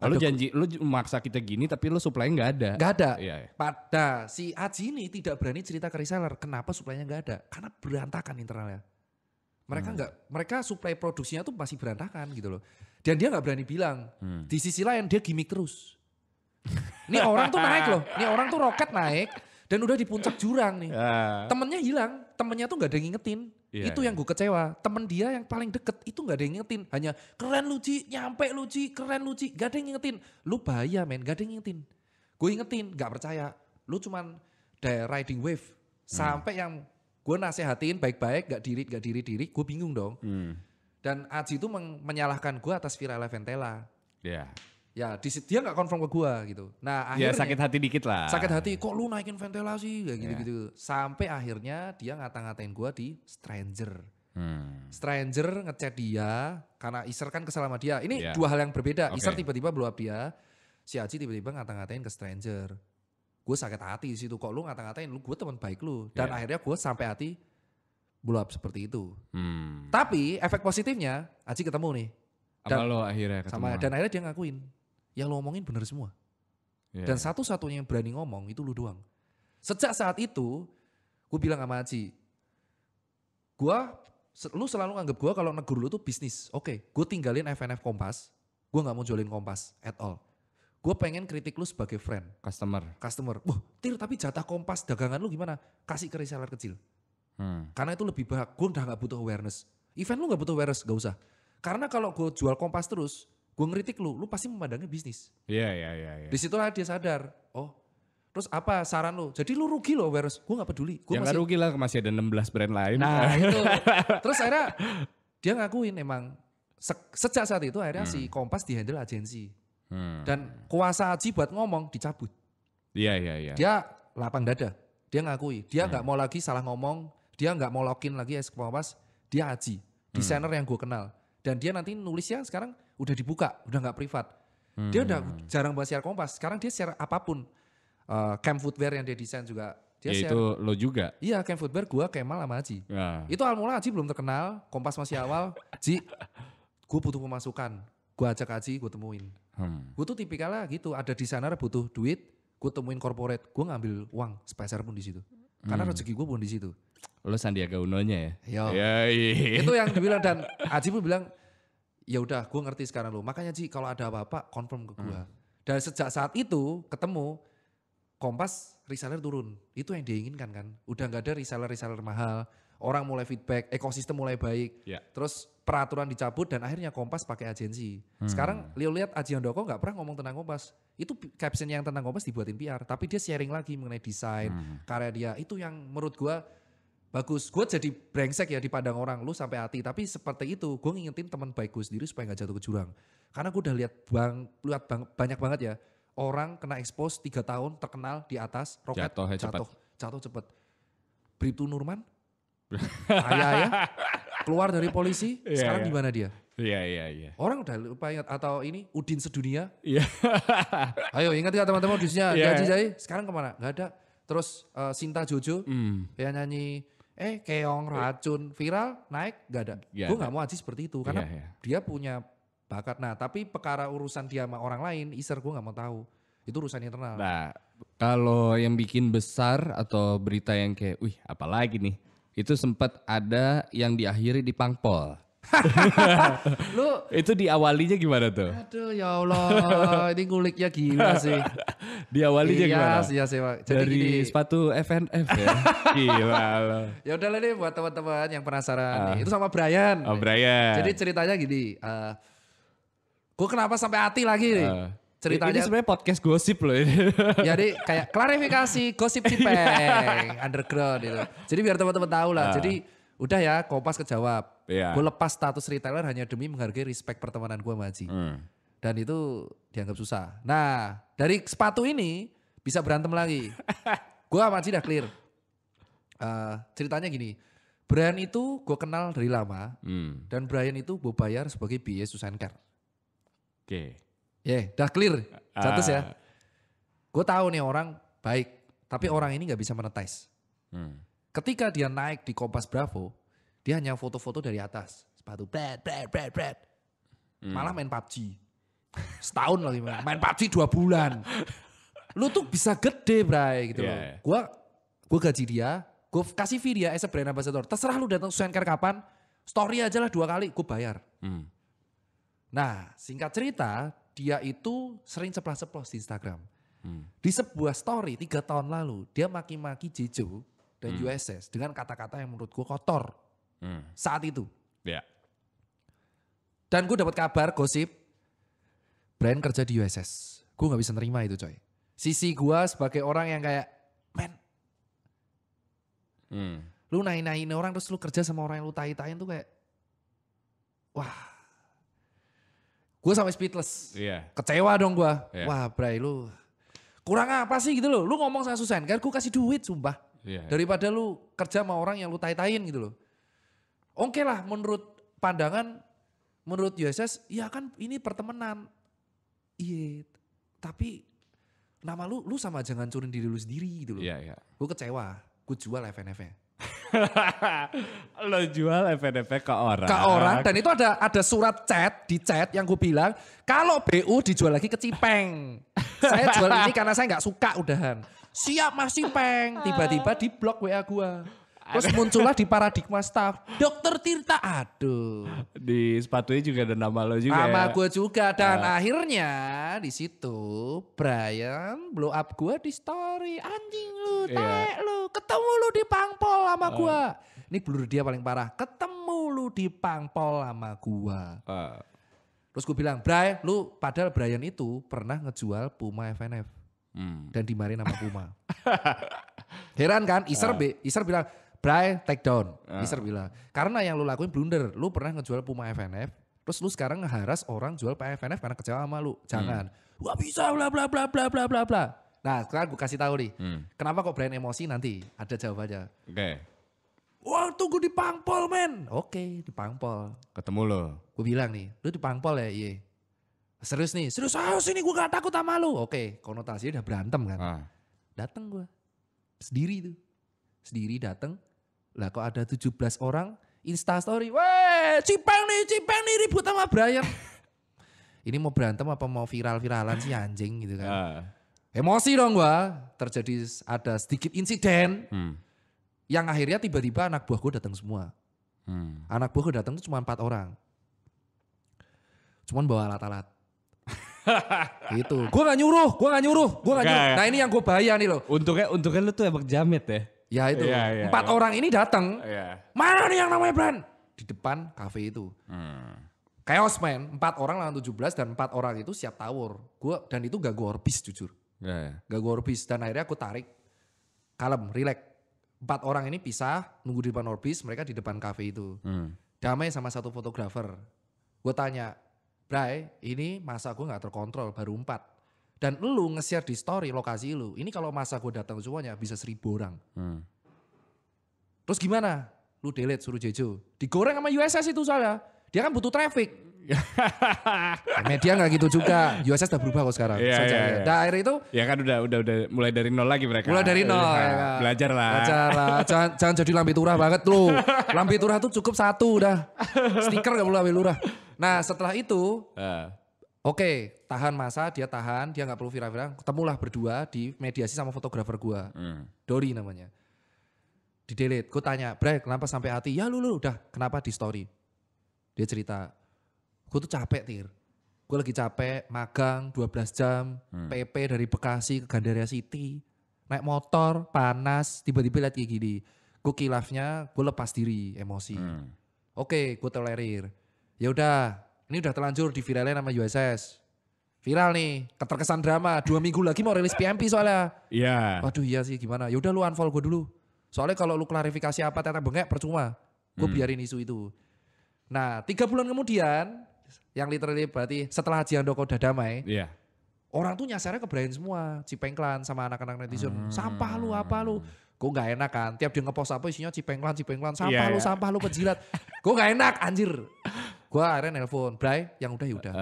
Lu janji, lu maksa kita gini tapi lu supply nggak ada. Nggak ada. Iya. Pada si Aji ini tidak berani cerita ke reseller. Kenapa supply-nya nggak ada? Karena berantakan internalnya. Mereka supply produksinya tuh masih berantakan gitu loh. Dan dia nggak berani bilang. Di sisi lain dia gimmick terus. Ini orang tuh naik loh. Ini orang tuh roket naik. Dan udah di puncak jurang nih. Temennya hilang. Temennya tuh gak ada yang ngingetin. Itu yang gue kecewa. Temen dia yang paling deket itu gak ada yang ngingetin. Hanya keren lu Ci, nyampe lu Ci, keren lu Ci. Gak ada yang ngingetin. Lu bahaya men, gak ada yang ngingetin. Gue ingetin, gak percaya. Lu cuman riding wave. Sampai yang gue nasehatin baik-baik, gak diri, gue bingung dong. Dan Aji itu menyalahkan gue atas viralnya Ventela. Iya. Ya dia gak confirm ke gue gitu. Nah akhirnya. Ya sakit hati dikit lah. Sakit hati, kok lu naikin Ventela sih kayak gitu-gitu. Sampai akhirnya dia ngata-ngatain gue di Stranger. Stranger ngechat dia, karena Iser kan kesel sama dia. Ini dua hal yang berbeda. Iser tiba-tiba blow up dia, si Aji tiba-tiba ngata-ngatain ke Stranger. Gue sakit hati di situ, kok lu ngata-ngatain, lu gue teman baik lu. Dan akhirnya gue sampai hati blow up seperti itu. Tapi efek positifnya, Aji ketemu nih. Sama lo akhirnya ketemu. Dan akhirnya dia ngakuin. Yang lo omongin bener semua. Dan satu-satunya yang berani ngomong itu lu doang. Sejak saat itu, gue bilang sama Aji, lu selalu nganggep gue kalau negur lu tuh bisnis. Oke, gue tinggalin FNF Kompas, gue gak mau jualin Kompas at all. Gue pengen kritik lu sebagai friend. Customer. Wah, tapi jatah Kompas dagangan lu gimana? Kasih ke reseller kecil. Karena itu lebih baik, gue udah gak butuh awareness. Event lu gak butuh awareness, gak usah. Karena kalau gue jual Kompas terus, gue ngeritik lu pasti memandangnya bisnis. Iya. Disitulah dia sadar, oh terus apa saran lu? Jadi lu rugi loh awareness, gue gak peduli. Ya gak rugi lah, masih ada 16 brand lain. Nah itu, terus akhirnya dia ngakuin emang sejak saat itu akhirnya si Kompas dihandle agensi. Dan kuasa Aji buat ngomong dicabut. Iya. Dia lapang dada, dia ngakui. Dia nggak mau lagi salah ngomong, dia nggak mau login lagi Kompas, dia Aji. Desainer yang gue kenal. Dan dia nanti nulisnya sekarang udah dibuka, udah nggak privat. Dia udah jarang bahas share Kompas, sekarang dia share apapun. Camp Footwear yang dia desain juga. Dia share. Itu lo juga? Iya, Camp Footwear gue, Kemal sama Aji. Itu awal-mula Aji belum terkenal, Kompas masih awal. Ji, gue butuh pemasukan. Gue ajak Aji, gue temuin. Gue tuh tipikalnya gitu, ada desainer butuh duit, gue temuin corporate, gue ngambil uang sepeser pun di situ. Karena rezeki gue pun di situ. Lo Sandiaga Uno-nya ya? Iya. Itu yang dibilang dan Aji pun bilang, ya udah gue ngerti sekarang lo. Makanya Ji kalau ada apa-apa confirm ke gue. Dan sejak saat itu ketemu, Kompas reseller turun. Itu yang dia inginkan kan. Udah gak ada reseller mahal. Orang mulai feedback, ekosistem mulai baik. Yeah. Terus peraturan dicabut dan akhirnya Kompas pakai agensi. Sekarang lihat Aji Handoko gak pernah ngomong tentang Kompas. Itu caption yang tentang Kompas dibuatin PR. Tapi dia sharing lagi mengenai desain, karya dia. Itu yang menurut gue bagus. Gue jadi brengsek ya dipandang orang. Lu sampai hati. Tapi seperti itu gue ngingetin teman baik gue sendiri supaya gak jatuh ke jurang. Karena gue udah lihat banyak banget ya. Orang kena expose 3 tahun terkenal di atas. Roket jatuh cepet. Bribtu Nurman. Ayah keluar dari polisi, sekarang di mana dia? Iya. Orang udah lupa ingat atau ini Udin Sedunia. Iya. Ayo ingat gak teman-teman Udinnya? Gaji Jai sekarang kemana? Gak ada. Terus Sinta Jojo yang nyanyi keong racun viral naik gak ada. Gue gak mau Aji seperti itu karena dia punya bakat. Nah tapi perkara urusan dia sama orang lain, Iser gue gak mau tahu. Itu urusan internal. Nah kalau yang bikin besar atau berita yang kayak, wih apalagi nih. Itu sempat ada yang diakhiri di Pangpol. Lu itu diawalinya gimana tuh? Aduh ya Allah, ini nguliknya gila sih. Diawalinya gimana? Iya sih Pak. Jadi dari gini, sepatu FNF ya. Gila loh. Ya udah lah nih buat teman-teman yang penasaran. Itu sama Brian. Oh Brian. Jadi ceritanya gini. Gue kenapa sampai hati lagi nih? Ceritanya ini sebenarnya podcast gosip loh ini. Jadi kayak klarifikasi gosip Cipeng underground itu. Jadi biar teman-teman tahu lah. Jadi udah ya Kompas kejawab. Gue lepas status retailer hanya demi menghargai respect pertemanan gue sama Haji. Dan itu dianggap susah. Nah dari sepatu ini bisa berantem lagi. Gue sama Haji udah clear. Ceritanya gini. Brian itu gue kenal dari lama. Dan Brian itu gue bayar sebagai biaya Susan Care. Oke. Udah clear, status ya. Gue tahu nih orang baik, tapi orang ini nggak bisa monetize. Ketika dia naik di Kompas Bravo, dia hanya foto-foto dari atas, sepatu bread. Malah main PUBG, setahun lagi main PUBG 2 bulan. Lu tuh bisa gede bray gitu loh. Gue gaji dia, gue kasih fee dia as a brand ambassador. Terserah lu datang Susan Care kapan, story aja lah 2 kali, gue bayar. Nah singkat cerita, dia itu sering ceplas-ceplos di Instagram. Di sebuah story 3 tahun lalu, dia maki-maki Jejo dan USS dengan kata-kata yang menurut gue kotor. Saat itu. Dan gue dapat kabar, gosip, Brian kerja di USS. Gue gak bisa nerima itu coy. Sisi gue sebagai orang yang kayak, men, lu naik-naikin orang terus lu kerja sama orang yang lu tai-taiin tuh kayak, wah. Gue sampai speechless, kecewa dong gue. Wah Bray lu kurang apa sih gitu loh. Lu ngomong sama Susan Care, gue kasih duit sumpah. Daripada lu kerja sama orang yang lu tai-taiin gitu loh. Oke lah menurut pandangan, menurut USS, ya kan ini pertemanan. Iya, tapi nama lu sama aja ngancurin diri lu sendiri gitu loh. Gue kecewa, gue jual FNF-nya. Lo jual FNF ke orang. Ke orang dan itu ada surat di chat yang gue bilang kalau BU dijual lagi ke Cipeng. Saya jual ini karena saya nggak suka udahan. Siap Mas Cipeng. Tiba-tiba di blok WA gue. Terus muncullah di Paradigma Staff, Dr. Tirta. Aduh. Di sepatunya juga ada nama lo juga. Nama gue juga dan akhirnya di situ Brian blow up gue di story. Anjing lu, taek lu, ketemu lu di Pangpol sama gue. Ini blur dia paling parah. Ketemu lu di Pangpol sama gue. Terus gue bilang, Brian, lu padahal Brian itu pernah ngejual Puma FNF. Dan dimarahin sama Puma. Heran kan? Iser bilang, Bray, take down. Iser bilang, karena yang lu lakuin blunder. Lu pernah ngejual Puma FNF, terus lu sekarang ngeharas orang jual FNF karena kecewa sama lu. Jangan. Gak bisa bla bla bla bla bla bla bla. Nah sekarang gue kasih tahu nih. Kenapa kok Brian emosi nanti? Ada jawabannya. Oke. Wah tunggu di Pangpol men. Oke di Pangpol. Ketemu lo. Gue bilang nih, lu di Pangpol ya? Iya. Serius nih, serius sini gue gak takut sama lu. Oke, konotasinya udah berantem kan. Dateng gue, sendiri tuh. Sendiri dateng, lah kok ada 17 orang, Instastory. Weh, Cipeng nih ribut sama Brian. Ini mau berantem apa mau viral-viralan sih anjing gitu kan. Emosi dong gue, terjadi ada sedikit insiden. Yang akhirnya tiba-tiba anak buah gue datang semua. Anak buah gue datang tuh cuma 4 orang. Cuman bawa alat-alat. Gitu. Gue gak nyuruh. Nah ini yang gue bahaya nih loh. Untungnya lu tuh emang jamet ya. Ya itu. 4 orang ini datang. Mana nih yang namanya Bran? Di depan kafe itu. Chaos man. 4 orang lawan 17 dan 4 orang itu siap tawur. Dan itu gak gue orbis jujur. Gak gue orbis. Dan akhirnya aku tarik. Kalem, relax. 4 orang ini pisah, nunggu di depan orbis, mereka di depan kafe itu. Damai sama satu fotografer. Gue tanya, Bray, ini masa gue gak terkontrol, baru 4. Dan lu nge-share di story lokasi lu, ini kalau masa gue datang semuanya bisa 1.000 orang. Terus gimana? Lu delete suruh Jejo. Digoreng sama USS itu soalnya. Dia kan butuh traffic. Media gak gitu juga. USS udah berubah kok sekarang. Iya. Daerah itu. Ya kan udah mulai dari nol lagi mereka. Mulai dari nol. Ya. Belajar lah. Jangan jadi lambe turah banget lu. Lambe turah tuh cukup 1 udah. Stiker gak perlu lambe turah. Nah setelah itu. Oke, tahan masa, dia tahan, dia gak perlu viral-viral. Ketemulah berdua di mediasi sama fotografer gua. Dori namanya. Di delete. Gue tanya, Bray kenapa sampai hati? Ya lu udah, kenapa di story? Dia cerita. Gue tuh capek Tir, gue lagi capek magang 12 jam, PP dari Bekasi ke Gandaria City, naik motor, panas, tiba-tiba liat kayak gini. Gue kilafnya, gue lepas diri, emosi. Oke, gue tolerir. Ya udah, ini udah terlanjur di viralin sama USS. Viral nih, keterkesan drama, 2 minggu lagi mau rilis PMP soalnya. Iya. Waduh iya sih gimana, ya udah lu unfollow gue dulu. Soalnya kalau lu klarifikasi apa ternyata bengek percuma, gue biarin isu itu. Nah 3 bulan kemudian, yang literally berarti setelah Haji Handoko udah damai, orang tuh nyasarnya ke Brian semua, Cipengklan sama anak-anak netizen, sampah lu apa lu. Gue gak enak kan, tiap dia ngepost apa isinya Cipengklan, sampah lu pejilat. Gue gak enak anjir. Gue akhirnya nelpon, Bray yang udah ya udah.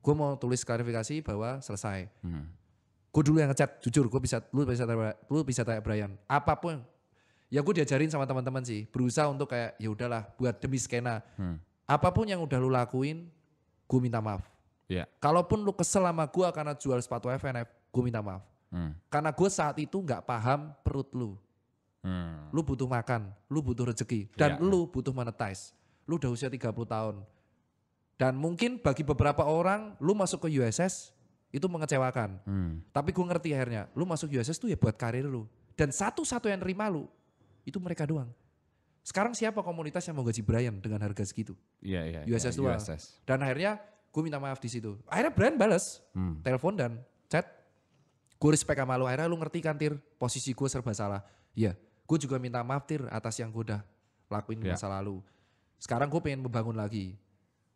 Gue mau tulis klarifikasi bahwa selesai. Gue dulu yang ngechat, jujur lu bisa tanya Brian, apapun. Ya gue diajarin sama teman-teman sih, berusaha untuk kayak ya udahlah buat demi skena. Apapun yang udah lu lakuin, gue minta maaf. Kalaupun lu kesel sama gue karena jual sepatu FNF, gue minta maaf. Karena gue saat itu gak paham perut lu. Lu butuh makan, lu butuh rezeki, dan lu butuh monetize. Lu udah usia 30 tahun. Dan mungkin bagi beberapa orang, lu masuk ke USS, itu mengecewakan. Tapi gue ngerti akhirnya, lu masuk USS tuh ya buat karir lu. Dan satu-satu yang nerima lu, itu mereka doang. Sekarang siapa komunitas yang mau gaji Brian dengan harga segitu? USS doang. Dan akhirnya gue minta maaf di situ. Akhirnya Brian balas, telepon dan chat. Gue respect sama lu, akhirnya lu ngerti kan Tir, posisi gue serba salah. Iya, gue juga minta maaf Tir atas yang gue udah lakuin di masa lalu. Sekarang gue pengen membangun lagi.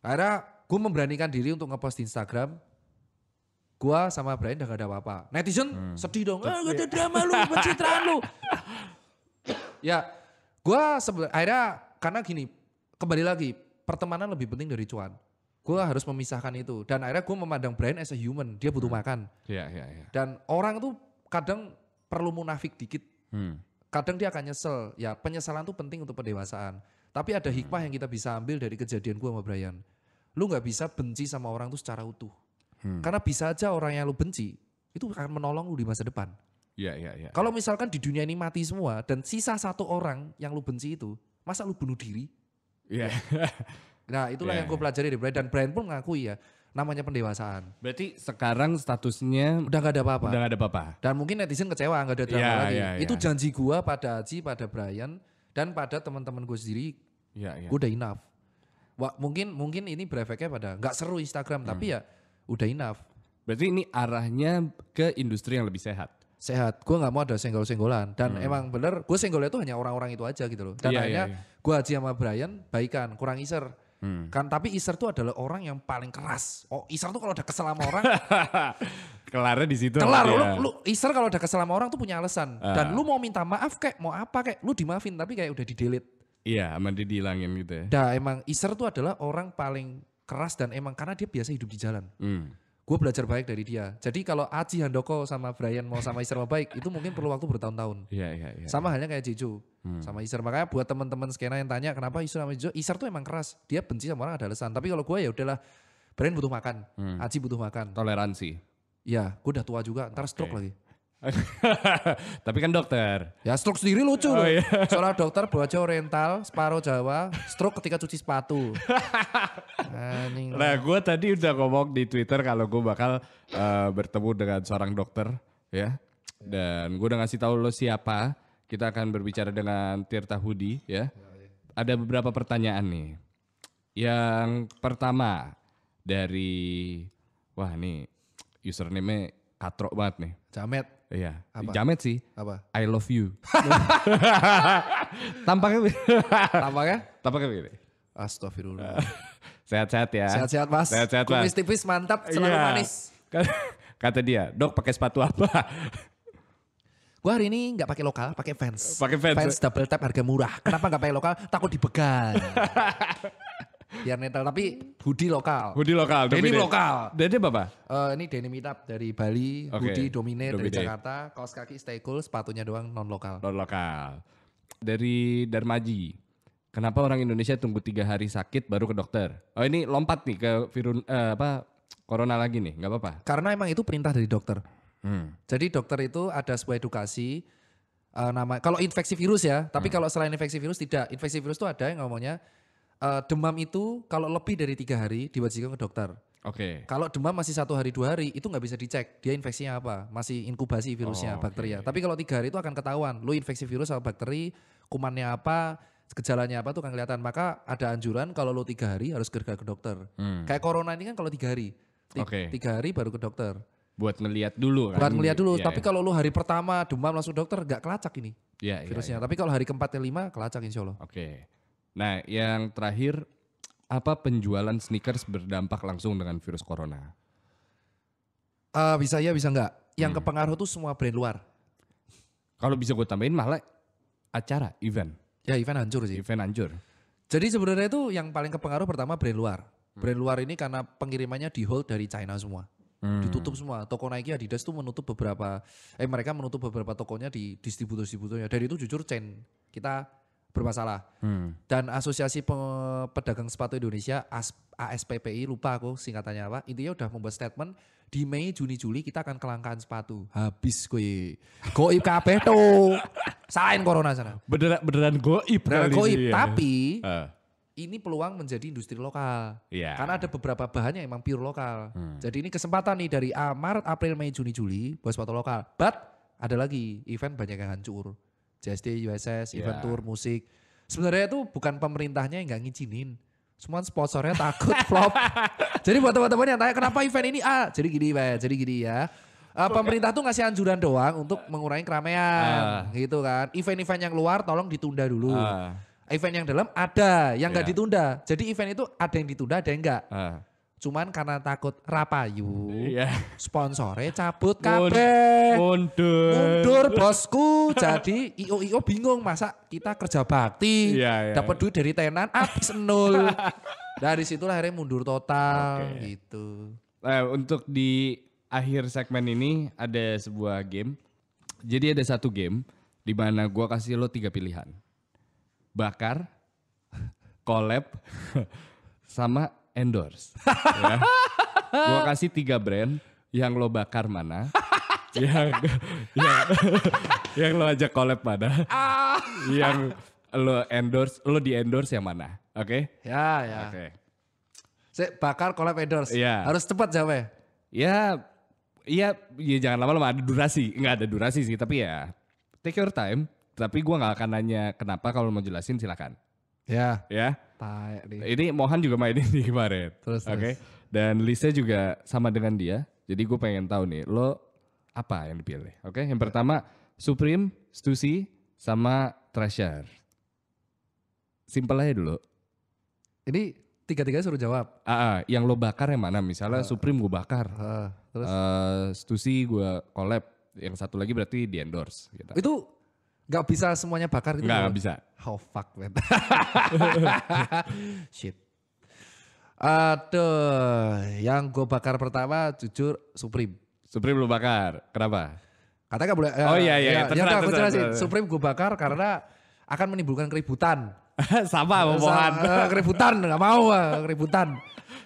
Akhirnya gue memberanikan diri untuk ngepost di Instagram. Gue sama Brian udah gak ada apa-apa. Netizen sedih dong, gak ada drama lu, pencitraan lu. Ya, gue akhirnya karena gini, kembali lagi, pertemanan lebih penting dari cuan. Gue harus memisahkan itu. Dan akhirnya gue memandang Brian as a human, dia butuh makan. Dan orang tuh kadang perlu munafik dikit. Kadang dia akan nyesel, ya penyesalan tuh penting untuk pendewasaan. Tapi ada hikmah yang kita bisa ambil dari kejadian gue sama Brian. Lu gak bisa benci sama orang tuh secara utuh. Karena bisa aja orang yang lu benci, itu akan menolong lu di masa depan. Kalau misalkan di dunia ini mati semua dan sisa 1 orang yang lu benci itu, masa lu bunuh diri? Nah itulah yang gue pelajari dari Brian. Dan Brian pun ngakui ya, namanya pendewasaan. Berarti sekarang statusnya udah gak ada apa-apa. Udah gak ada apa-apa. Dan mungkin netizen kecewa gak ada drama lagi. Itu janji gue pada Haji, pada Brian, dan pada teman-teman gue sendiri. Gue udah enough. Wah, mungkin ini berefeknya pada gak seru Instagram, tapi ya udah enough. Berarti ini arahnya ke industri yang lebih sehat. Sehat, gue gak mau ada senggol-senggolan. Dan emang bener, gue senggolnya tuh hanya orang-orang itu aja gitu loh. Dan akhirnya gue Haji sama Brian baikan, kurang iser. Kan tapi Iser tuh adalah orang yang paling keras. Oh Iser tuh kalau udah kesel sama orang Kelarnya di situ. Kelar, ya. lu Easter kalau udah kesel sama orang tuh punya alasan. Dan lu mau minta maaf kayak, mau apa kayak, lu dimaafin tapi kayak udah di-delete. Iya, sama dia dihilangin gitu ya. Dah emang Easter tuh adalah orang paling keras dan emang karena dia biasa hidup di jalan. Gue belajar baik dari dia. Jadi kalau Aji Handoko sama Brian mau sama Easter mau baik, itu mungkin perlu waktu bertahun-tahun. Iya. Sama halnya kayak Jejo sama Easter. Makanya buat teman-teman skena yang tanya kenapa Easter sama Jejo, Easter tuh emang keras. Dia benci sama orang ada alasan. Tapi kalau gue ya udahlah, Brian butuh makan, Aji butuh makan. Toleransi. Ya, gue udah tua juga, ntar stroke lagi. Tapi kan dokter. Ya stroke sendiri lucu loh. Iya. Soalnya dokter baca oriental, separuh Jawa, stroke ketika cuci sepatu. Nah gue tadi udah ngomong di Twitter kalau gue bakal bertemu dengan seorang dokter ya. Dan gue udah ngasih tahu lo siapa. Kita akan berbicara dengan Tirta Hudi ya. Ada beberapa pertanyaan nih. Yang pertama dari, wah nih username-nya katrok banget nih. Jamet. Iya, Apa? jamet sih. Apa? I love you. Tampaknya begini. Astagfirullah. Sehat-sehat ya. Sehat-sehat mas. Sehat-sehat mas. Kumis tipis mantap, selalu Iya. manis. Kata dia, dok pakai sepatu apa? Gue hari ini nggak pakai lokal, pakai Vans. Pakai Vans. Vans double tap harga murah. Kenapa nggak pakai lokal? Takut dibegal. Biar netral, tapi hoodie lokal. Hoodie lokal. Denim lokal. Denim apa? Ini denim hitam dari Bali, Oke, hoodie Dominate dari Dominate. Jakarta, kaos kaki Stay Cool, sepatunya doang non lokal. Non lokal. Dari Darmaji. Kenapa orang Indonesia tunggu 3 hari sakit baru ke dokter? Oh ini lompat nih ke virus corona lagi nih, nggak apa-apa. Karena emang itu perintah dari dokter. Jadi dokter itu ada sebuah edukasi kalau infeksi virus ya, tapi kalau selain infeksi virus tidak. Infeksi virus itu ada yang ngomongnya demam itu kalau lebih dari 3 hari diwajibkan ke dokter. Oke. Kalau demam masih 1 hari 2 hari itu nggak bisa dicek dia infeksinya apa, masih inkubasi virusnya, bakterinya. Tapi kalau 3 hari itu akan ketahuan, lu infeksi virus sama bakteri, kumannya apa, gejalanya apa tuh kan kelihatan. Maka ada anjuran kalau lu 3 hari harus segera ke dokter. Kayak corona ini kan kalau 3 hari, 3 hari baru ke dokter. Buat ngelihat dulu kan. Buat ngeliat dulu, Iya, tapi kalau lu hari pertama demam langsung dokter nggak kelacak ini virusnya. Iya. Tapi kalau hari keempat dan 5 kelacak insya Allah. Oke. Nah yang terakhir, apa penjualan sneakers berdampak langsung dengan virus corona? Bisa ya bisa nggak. Yang kepengaruh tuh semua brand luar. Kalau bisa gue tambahin malah acara, event. Ya event hancur sih. Event hancur. Jadi sebenarnya itu yang paling kepengaruh pertama brand luar. Brand luar ini karena pengirimannya di hold dari China semua. Ditutup semua. Toko Nike, Adidas tuh menutup mereka menutup beberapa tokonya di distributor-distributornya. Dan itu jujur chain kita bermasalah. Dan Asosiasi Pedagang Sepatu Indonesia ASPPI, lupa aku singkatannya apa, intinya udah membuat statement di Mei, Juni, Juli kita akan kelangkaan sepatu. Habis gue goib kabeh tuh. Salahin corona sana. Beneran goib. Beneran kali goib, ini ya. tapi ini peluang menjadi industri lokal. Iya. Karena ada beberapa bahan yang emang pure lokal. Jadi ini kesempatan nih dari Maret, April, Mei, Juni, Juli buat sepatu lokal. But ada lagi event banyak yang hancur. JSD, USS, event tour, musik. Sebenarnya itu bukan pemerintahnya yang gak ngizinin. Semua sponsornya takut flop. Jadi buat teman-teman yang tanya kenapa event ini jadi gini ya. Pemerintah tuh ngasih anjuran doang untuk mengurangi keramaian gitu kan. Event-event yang luar tolong ditunda dulu. Event yang dalam ada yang gak ditunda. Jadi event itu ada yang ditunda ada yang enggak. Cuman karena takut rapayu, sponsornya cabut kabeh. Mundur bosku. Jadi IO bingung masa kita kerja bakti, dapat duit dari tenan habis 0. Dari situlah akhirnya mundur total gitu. Untuk di akhir segmen ini ada sebuah game. Jadi ada satu game di mana gua kasih lo 3 pilihan. Bakar, collab, sama endorse. Ya. Gua kasih 3 brand, yang lo bakar mana, yang lo ajak collab mana, yang lo di endorse yang mana, oke? Ya. Oke. Bakar collab endorse. Iya. Harus cepat jawabnya. Iya jangan lama-lama, ada durasi. Enggak ada durasi sih, tapi ya take your time. Tapi gua nggak akan nanya kenapa, kalau mau jelasin silakan. Ya. Ini Mohan juga mainin di kemarin. Terus. Dan listnya juga sama dengan dia. Jadi gue pengen tahu nih, lo apa yang dipilih? Oke. Yang pertama Supreme, Stussy, sama Treasure. Simple aja dulu. Ini tiga-tiganya suruh jawab. Yang lo bakar yang mana? Misalnya Supreme gue bakar. Terus Stussy gue collab. Yang satu lagi berarti di endorse. Gitu. itu gak bisa semuanya bakar gitu? Nggak bisa. Oh fuck man. Shit. Aduh, yang gue bakar pertama jujur Supreme. Supreme lo bakar, kenapa? Katanya gak boleh. Oh iya, Ya aku jelasin. Supreme gue bakar karena akan menimbulkan keributan. Sama omongan. Keributan, gak mau keributan.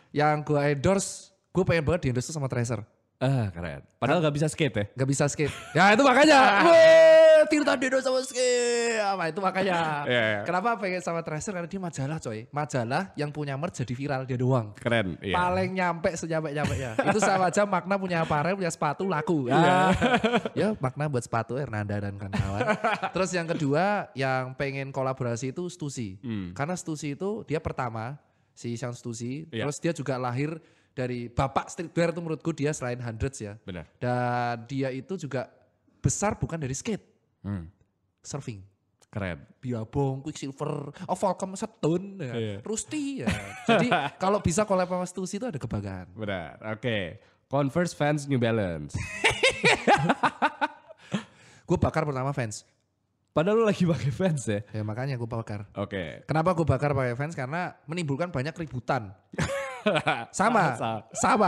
Yang gue endorse, gue pengen banget di endorse sama Tracer. Keren. Padahal gak bisa skate ya? Gak bisa skate. Ya itu makanya. Tirta Dino sama skate. Apa itu makanya. Yeah. Kenapa pengen sama Tracer? Karena dia majalah coy. Majalah yang punya merch jadi viral dia doang. Keren. Yeah. Paling nyampe senyampe-nyampenya. Itu sama aja makna punya aparel, punya sepatu laku. Ya makna buat sepatu Hernanda dan kawan-kawan. Terus yang kedua yang pengen kolaborasi itu Stussy. Karena Stussy itu dia pertama. Si Sean Stussy. Yeah. Terus dia juga lahir dari bapak streetwear itu menurutku dia selain Hundreds ya. Benar. Dan dia itu juga besar bukan dari skate. Surfing. Keren. Biabong, Quicksilver, Volcom Setun, Iya. Rusty ya. Jadi kalau bisa collab sama Stussy itu ada kebanggaan. Benar, oke. Converse fans New Balance. Gue bakar pertama fans. Padahal lu lagi pakai fans ya? Ya makanya gue bakar. Oke. Kenapa gue bakar pakai fans? Karena menimbulkan banyak keributan. Sama.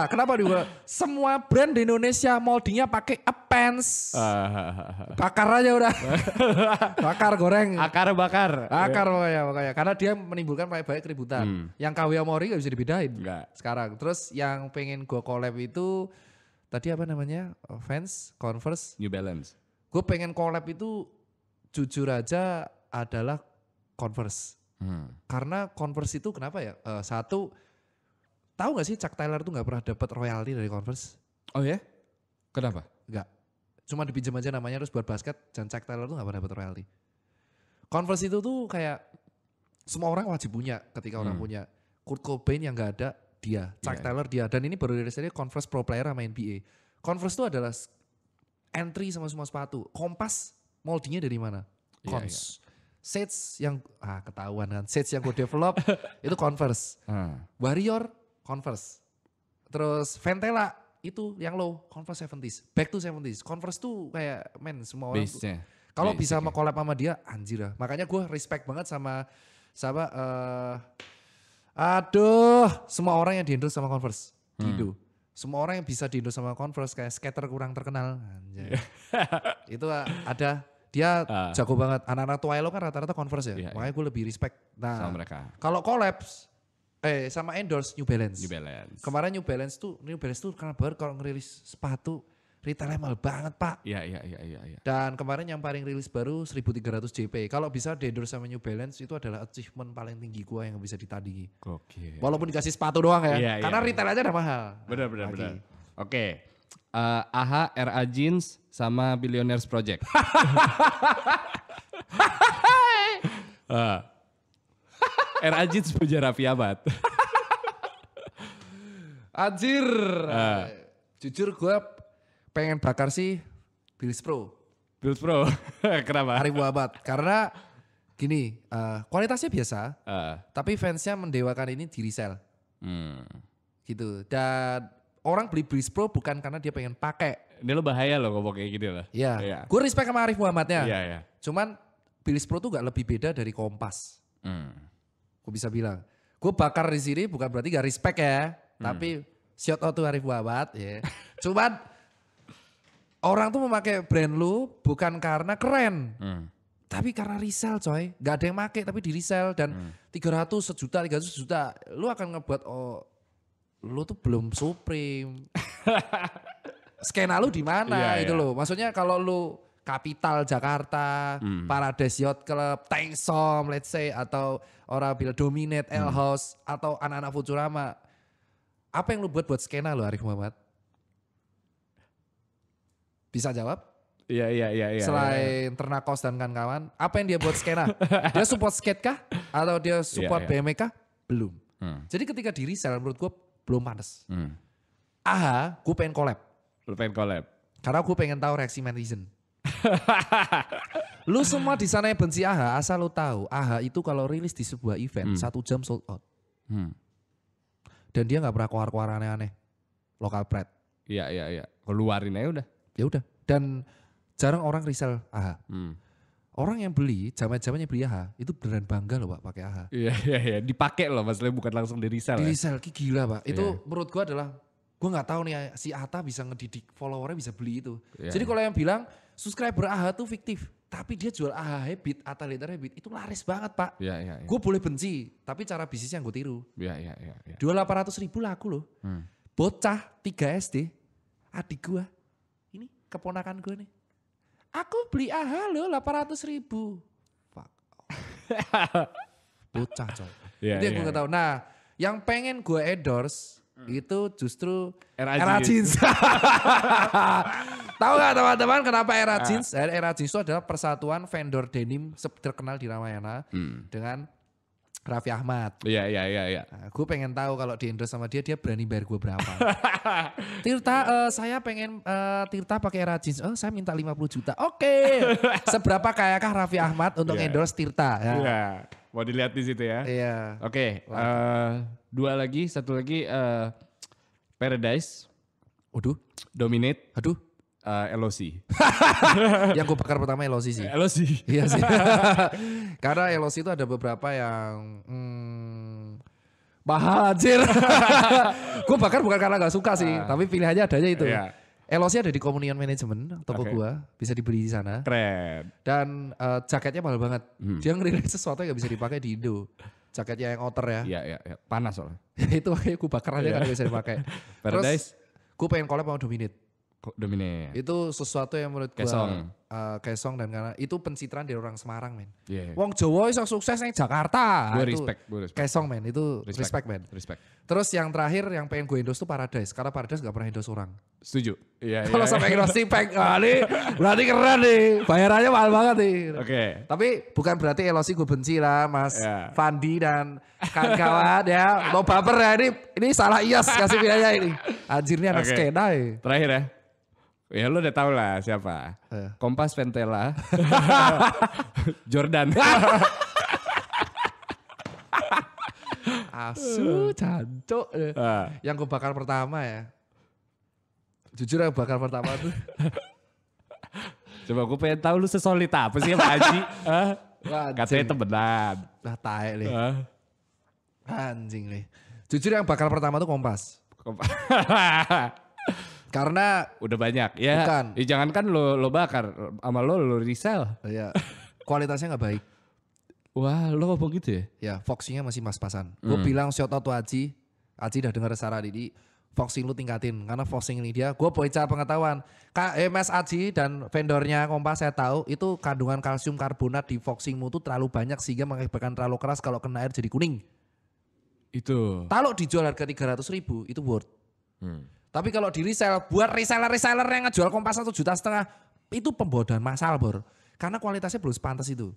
Kenapa juga semua brand di Indonesia moldingnya pakai pants. Bakar aja udah. Bakar goreng. Akar bakar. Makanya. Karena dia menimbulkan banyak keributan. Yang KW Mori gak bisa dibedain. Enggak. Sekarang. Terus yang pengen gue collab itu tadi apa namanya? Vans, Converse. New Balance. Gue pengen collab itu jujur aja adalah Converse. Karena Converse itu kenapa ya? Satu, tahu gak sih Chuck Taylor tuh gak pernah dapat royalti dari Converse? Oh ya? Kenapa? Enggak. Cuma dipinjam aja namanya terus buat basket dan Chuck Taylor tuh gak pernah dapat royalti. Converse itu tuh kayak semua orang wajib punya ketika orang punya. Kurt Cobain yang gak ada dia, Chuck Taylor dia. Dan ini baru rilisnya Converse Pro Player sama NBA. Converse itu adalah entry sama semua sepatu. Kompas moldingnya dari mana? Cons. Sets yang ketahuan kan. Sets yang gue develop itu Converse. Warrior Converse. Terus Ventela itu yang low Converse 70s. Back to 70s. Converse tuh kayak semua orang tuh, kalau bisa collab sama dia anjir lah. Makanya gue respect banget sama semua orang yang di-endorse sama Converse. Gitu. Semua orang yang bisa di-endorse sama Converse kayak skater kurang terkenal. Anjir. Itu ada dia jago banget. Anak-anak tua lo kan rata-rata Converse ya. Makanya gue lebih respect. Nah, sama mereka. Kalau collabs sama endorse New Balance. Kemarin New Balance tuh karena baru kalau ngerilis sepatu retailnya mahal banget pak. Iya. Dan kemarin yang paling rilis baru 1300 JP. Kalau bisa di-endorse sama New Balance itu adalah achievement paling tinggi gua yang bisa ditandingi. Oke. Walaupun dikasih sepatu doang ya. Karena retail aja udah mahal. Benar. Oke. AHA, RA Jeans sama Billionaires Project. RA Jeans punya Raffi Ahmad. Anjir. Jujur gue pengen bakar sih Bills Pro. Kenapa? Arif Muhammad. Karena gini, kualitasnya biasa. Tapi fansnya mendewakan ini di resell. Gitu. Dan orang beli Bills Pro bukan karena dia pengen pakai. Ini lo bahaya lo ngomong kayak gitu lah. Iya. Gue respect sama Arif Muhammadnya. Iya. Cuman Bills Pro tuh gak lebih beda dari Kompas. Gue bisa bilang. Gue bakar di sini bukan berarti gak respect ya. Tapi shout out to Arif Muhammad ya. Cuman orang tuh memakai brand lu bukan karena keren. Tapi karena resell coy. Gak ada yang make tapi di resell. Dan 300 sejuta, 300 juta. Lu akan ngebuat lu tuh belum Supreme. Skena lu di mana itu loh. Maksudnya kalau lu Capital Jakarta, Paradise Yacht Club, Tangsom let's say, atau orang bilang Dominate, L House, atau anak-anak Futurama. Apa yang lu buat skena lu Arif Muhammad? Bisa jawab? Iya. Selain Ternakos dan kawan-kawan, apa yang dia buat skena? Dia support skate kah? Atau dia support BMX kah? Belum. Jadi ketika di resell menurut gue belum panas. AHA, gue pengen collab. Lu pengen collab? Karena gue pengen tahu reaksi netizen. Lu semua di sana yang benci AHA, asal lu tahu AHA itu kalau rilis di sebuah event 1 jam sold out. Dan dia gak pernah keluar-keluar aneh-aneh. Local pride. Iya. Keluarin aja udah. Ya udah. Dan jarang orang resell AHA. Orang yang beli, zamannya beli AHA, itu beneran bangga loh Pak pakai AHA. Iya. Dipakai loh maksudnya bukan langsung di resell. Di resell, gila Pak. Itu menurut gue adalah, gue gak tahu nih si Atta bisa ngedidik followernya bisa beli itu. Jadi kalau yang bilang subscriber AHA tuh fiktif. Tapi dia jual AHA Habit, Atta Leather Habit, itu laris banget Pak. Iya. Gue boleh benci, tapi cara bisnisnya gue tiru. Iya. Jual 800.000 laku loh. Bocah 3 SD, adik gue, ini keponakan gue nih. Aku beli AHA loh 800.000. Fuck. Bocah coy. Itu yang gue gak tahu. Nah yang pengen gue endorse itu justru Era Jeans. Tahu gak teman-teman kenapa Era Jeans? Era Jeans itu adalah persatuan vendor denim terkenal di Ramayana dengan Raffi Ahmad. Iya. Nah, gue pengen tahu kalau di endorse sama dia berani bayar gue berapa. Tirta, saya pengen Tirta pakai Era Jeans. Oh, saya minta 50 juta. Oke. Seberapa kayakah Raffi Ahmad untuk endorse Tirta? Iya. Mau dilihat di situ ya. Iya. Oke. Satu lagi Paradise. Waduh. Dominate. Aduh. LOC. Yang gue bakar pertama LOC sih. LOC. Iya sih. Karena LOC itu ada beberapa yang mahal anjir. Gue bakar bukan karena gak suka sih. Tapi pilihannya adanya itu. Iya. LOC ada di Communion Management, toko gue. Bisa dibeli di sana. Keren. Dan jaketnya mahal banget. Dia ngerilis sesuatu yang gak bisa dipakai di Indo. Jaketnya yang outer ya. Iya. Panas soalnya. Itu makanya gue bakar aja karena gak bisa dipakai. Paradise. Terus gue pengen collab sama Dominate. Dominate. Itu sesuatu yang menurut gue Kesong dan karena itu pencitraan dari orang Semarang men. Wong Jawa iso sukses di Jakarta. Gue respect. Kesong men, itu respect men. Respect. Terus yang terakhir yang pengen gue endorse tuh Paradise. Karena Paradise gak pernah endorse orang. Setuju. Iya. Kalau sampai endorse Tipek, ini berarti keren nih. Bayarannya mahal banget nih. Oke. Tapi bukan berarti LOC gue benci lah Mas Fandi dan kawan-kawan ya. Mau baper ya, ini salah Iyas kasih pilihannya ini. Anjir ini anak skena ya. Terakhir ya. Ya lu udah tau lah siapa. Kompas Ventela. Jordan. Asu jancuk. Yang gue bakar pertama ya. Jujur yang bakar pertama tuh. Coba gue pengen tahu lu sesolid apa sih sama Aji. Katanya temenan. Lah taek nih. Anjing nih. Jujur yang bakar pertama tuh Kompas. Karena udah banyak ya. Bukan. Jangankan lo bakar sama lo resell. Iya. Kualitasnya gak baik. Wah, lo ngomong gitu ya? Ya, foxingnya masih pas-pasan. Gue bilang shout out to Aji. Aji udah denger Sarah Didi. Foxing lu tingkatin karena foxing ini dia. Gue bocah pengetahuan. Mas Aji dan vendornya Kompas saya tahu itu kandungan kalsium karbonat di foxingmu tuh terlalu banyak sehingga mengakibatkan terlalu keras kalau kena air jadi kuning. Itu. Kalau dijual harga 300.000 itu worth. Tapi kalau di resell, buat reseller yang ngejual Kompas 1,5 juta itu pembodohan massal Bor. Karena kualitasnya belum sepantas itu.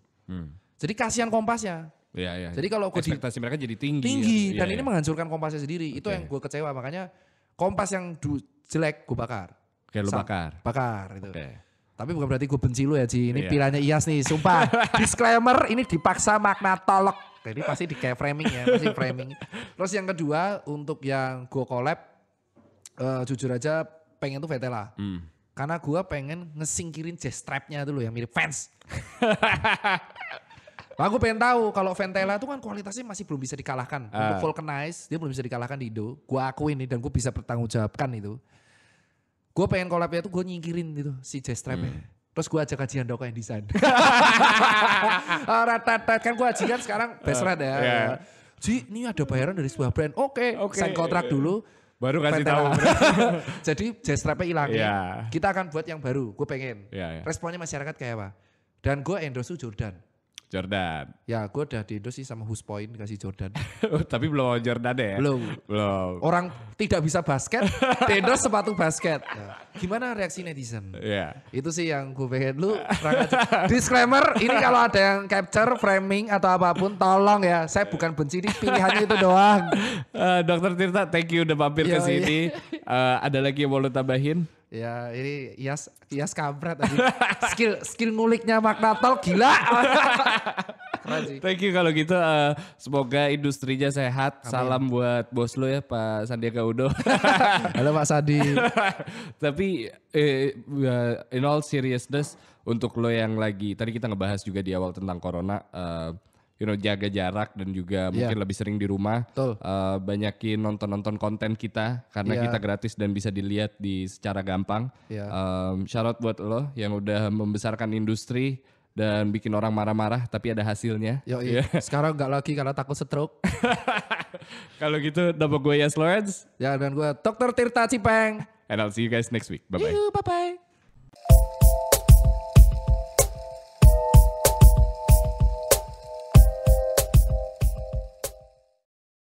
Jadi kasihan Kompasnya. Iya. Jadi kalau ekspektasi mereka jadi tinggi. Ya. Dan ini menghancurkan Kompasnya sendiri. Itu yang gue kecewa. Makanya Kompas yang jelek gue bakar. Oke, lu bakar. Bakar itu. Oke. Tapi bukan berarti gue benci lu ya Ji. Ini pilihannya Iyas nih, sumpah. Disclaimer, ini dipaksa makna tolok. Jadi pasti di kayak framing ya, pasti framing. Terus yang kedua untuk yang gue collab. Jujur aja pengen tuh Ventela. Karena gue pengen ngesingkirin jazz strapnya dulu yang mirip Vans. Aku pengen tahu kalau Ventela itu kan kualitasnya masih belum bisa dikalahkan. Untuk vulcanize dia belum bisa dikalahkan di Indo. Gue akuin nih dan gue bisa bertanggungjawabkan itu. Gue pengen collabnya itu gue nyingkirin gitu si jazz strapnya. Terus gue ajak Haji Handoko yang desain. Kan gue Haji kan sekarang best friend ya. Ji ini ada bayaran dari sebuah brand. Oke. Sign kontrak dulu. Baru kasih tahu. Jadi jazz strapnya hilangin. Kita akan buat yang baru. Gue pengen. Responnya masyarakat kayak apa. Dan gue endorse Jordan. Ya gue udah di endorse sih sama Huspoint kasih Jordan. Tapi belum Jordan ya? Belum. Orang tidak bisa basket, di endorse sepatu basket. Ya. Gimana reaksi netizen? Itu sih yang gue pengen. Lu disclaimer, ini kalau ada yang capture, framing atau apapun tolong ya. Saya bukan benci, ini pilihannya itu doang. Dr. Tirta, thank you udah mampir ke sini. Ada lagi yang mau lu tambahin? Ya ini Iyas kampret aja. Skill nguliknya makna tol gila. Keren sih. Thank you kalau gitu. Semoga industrinya sehat. Amin. Salam buat bos lo ya Pak Sandiaga Uno. Halo Pak Sadi. Tapi in all seriousness untuk lo yang lagi tadi kita ngebahas juga di awal tentang corona, jaga jarak dan juga mungkin lebih sering di rumah. Betul. Banyakin nonton konten kita karena kita gratis dan bisa dilihat secara gampang. Shout out buat lo yang udah membesarkan industri dan bikin orang marah-marah tapi ada hasilnya. Iya. Sekarang enggak lagi karena takut stroke. Kalau gitu nama gue Yas Lawrence. Ya dan gue Dr. Tirta Cipeng. And I'll see you guys next week. Bye-bye. Bye-bye.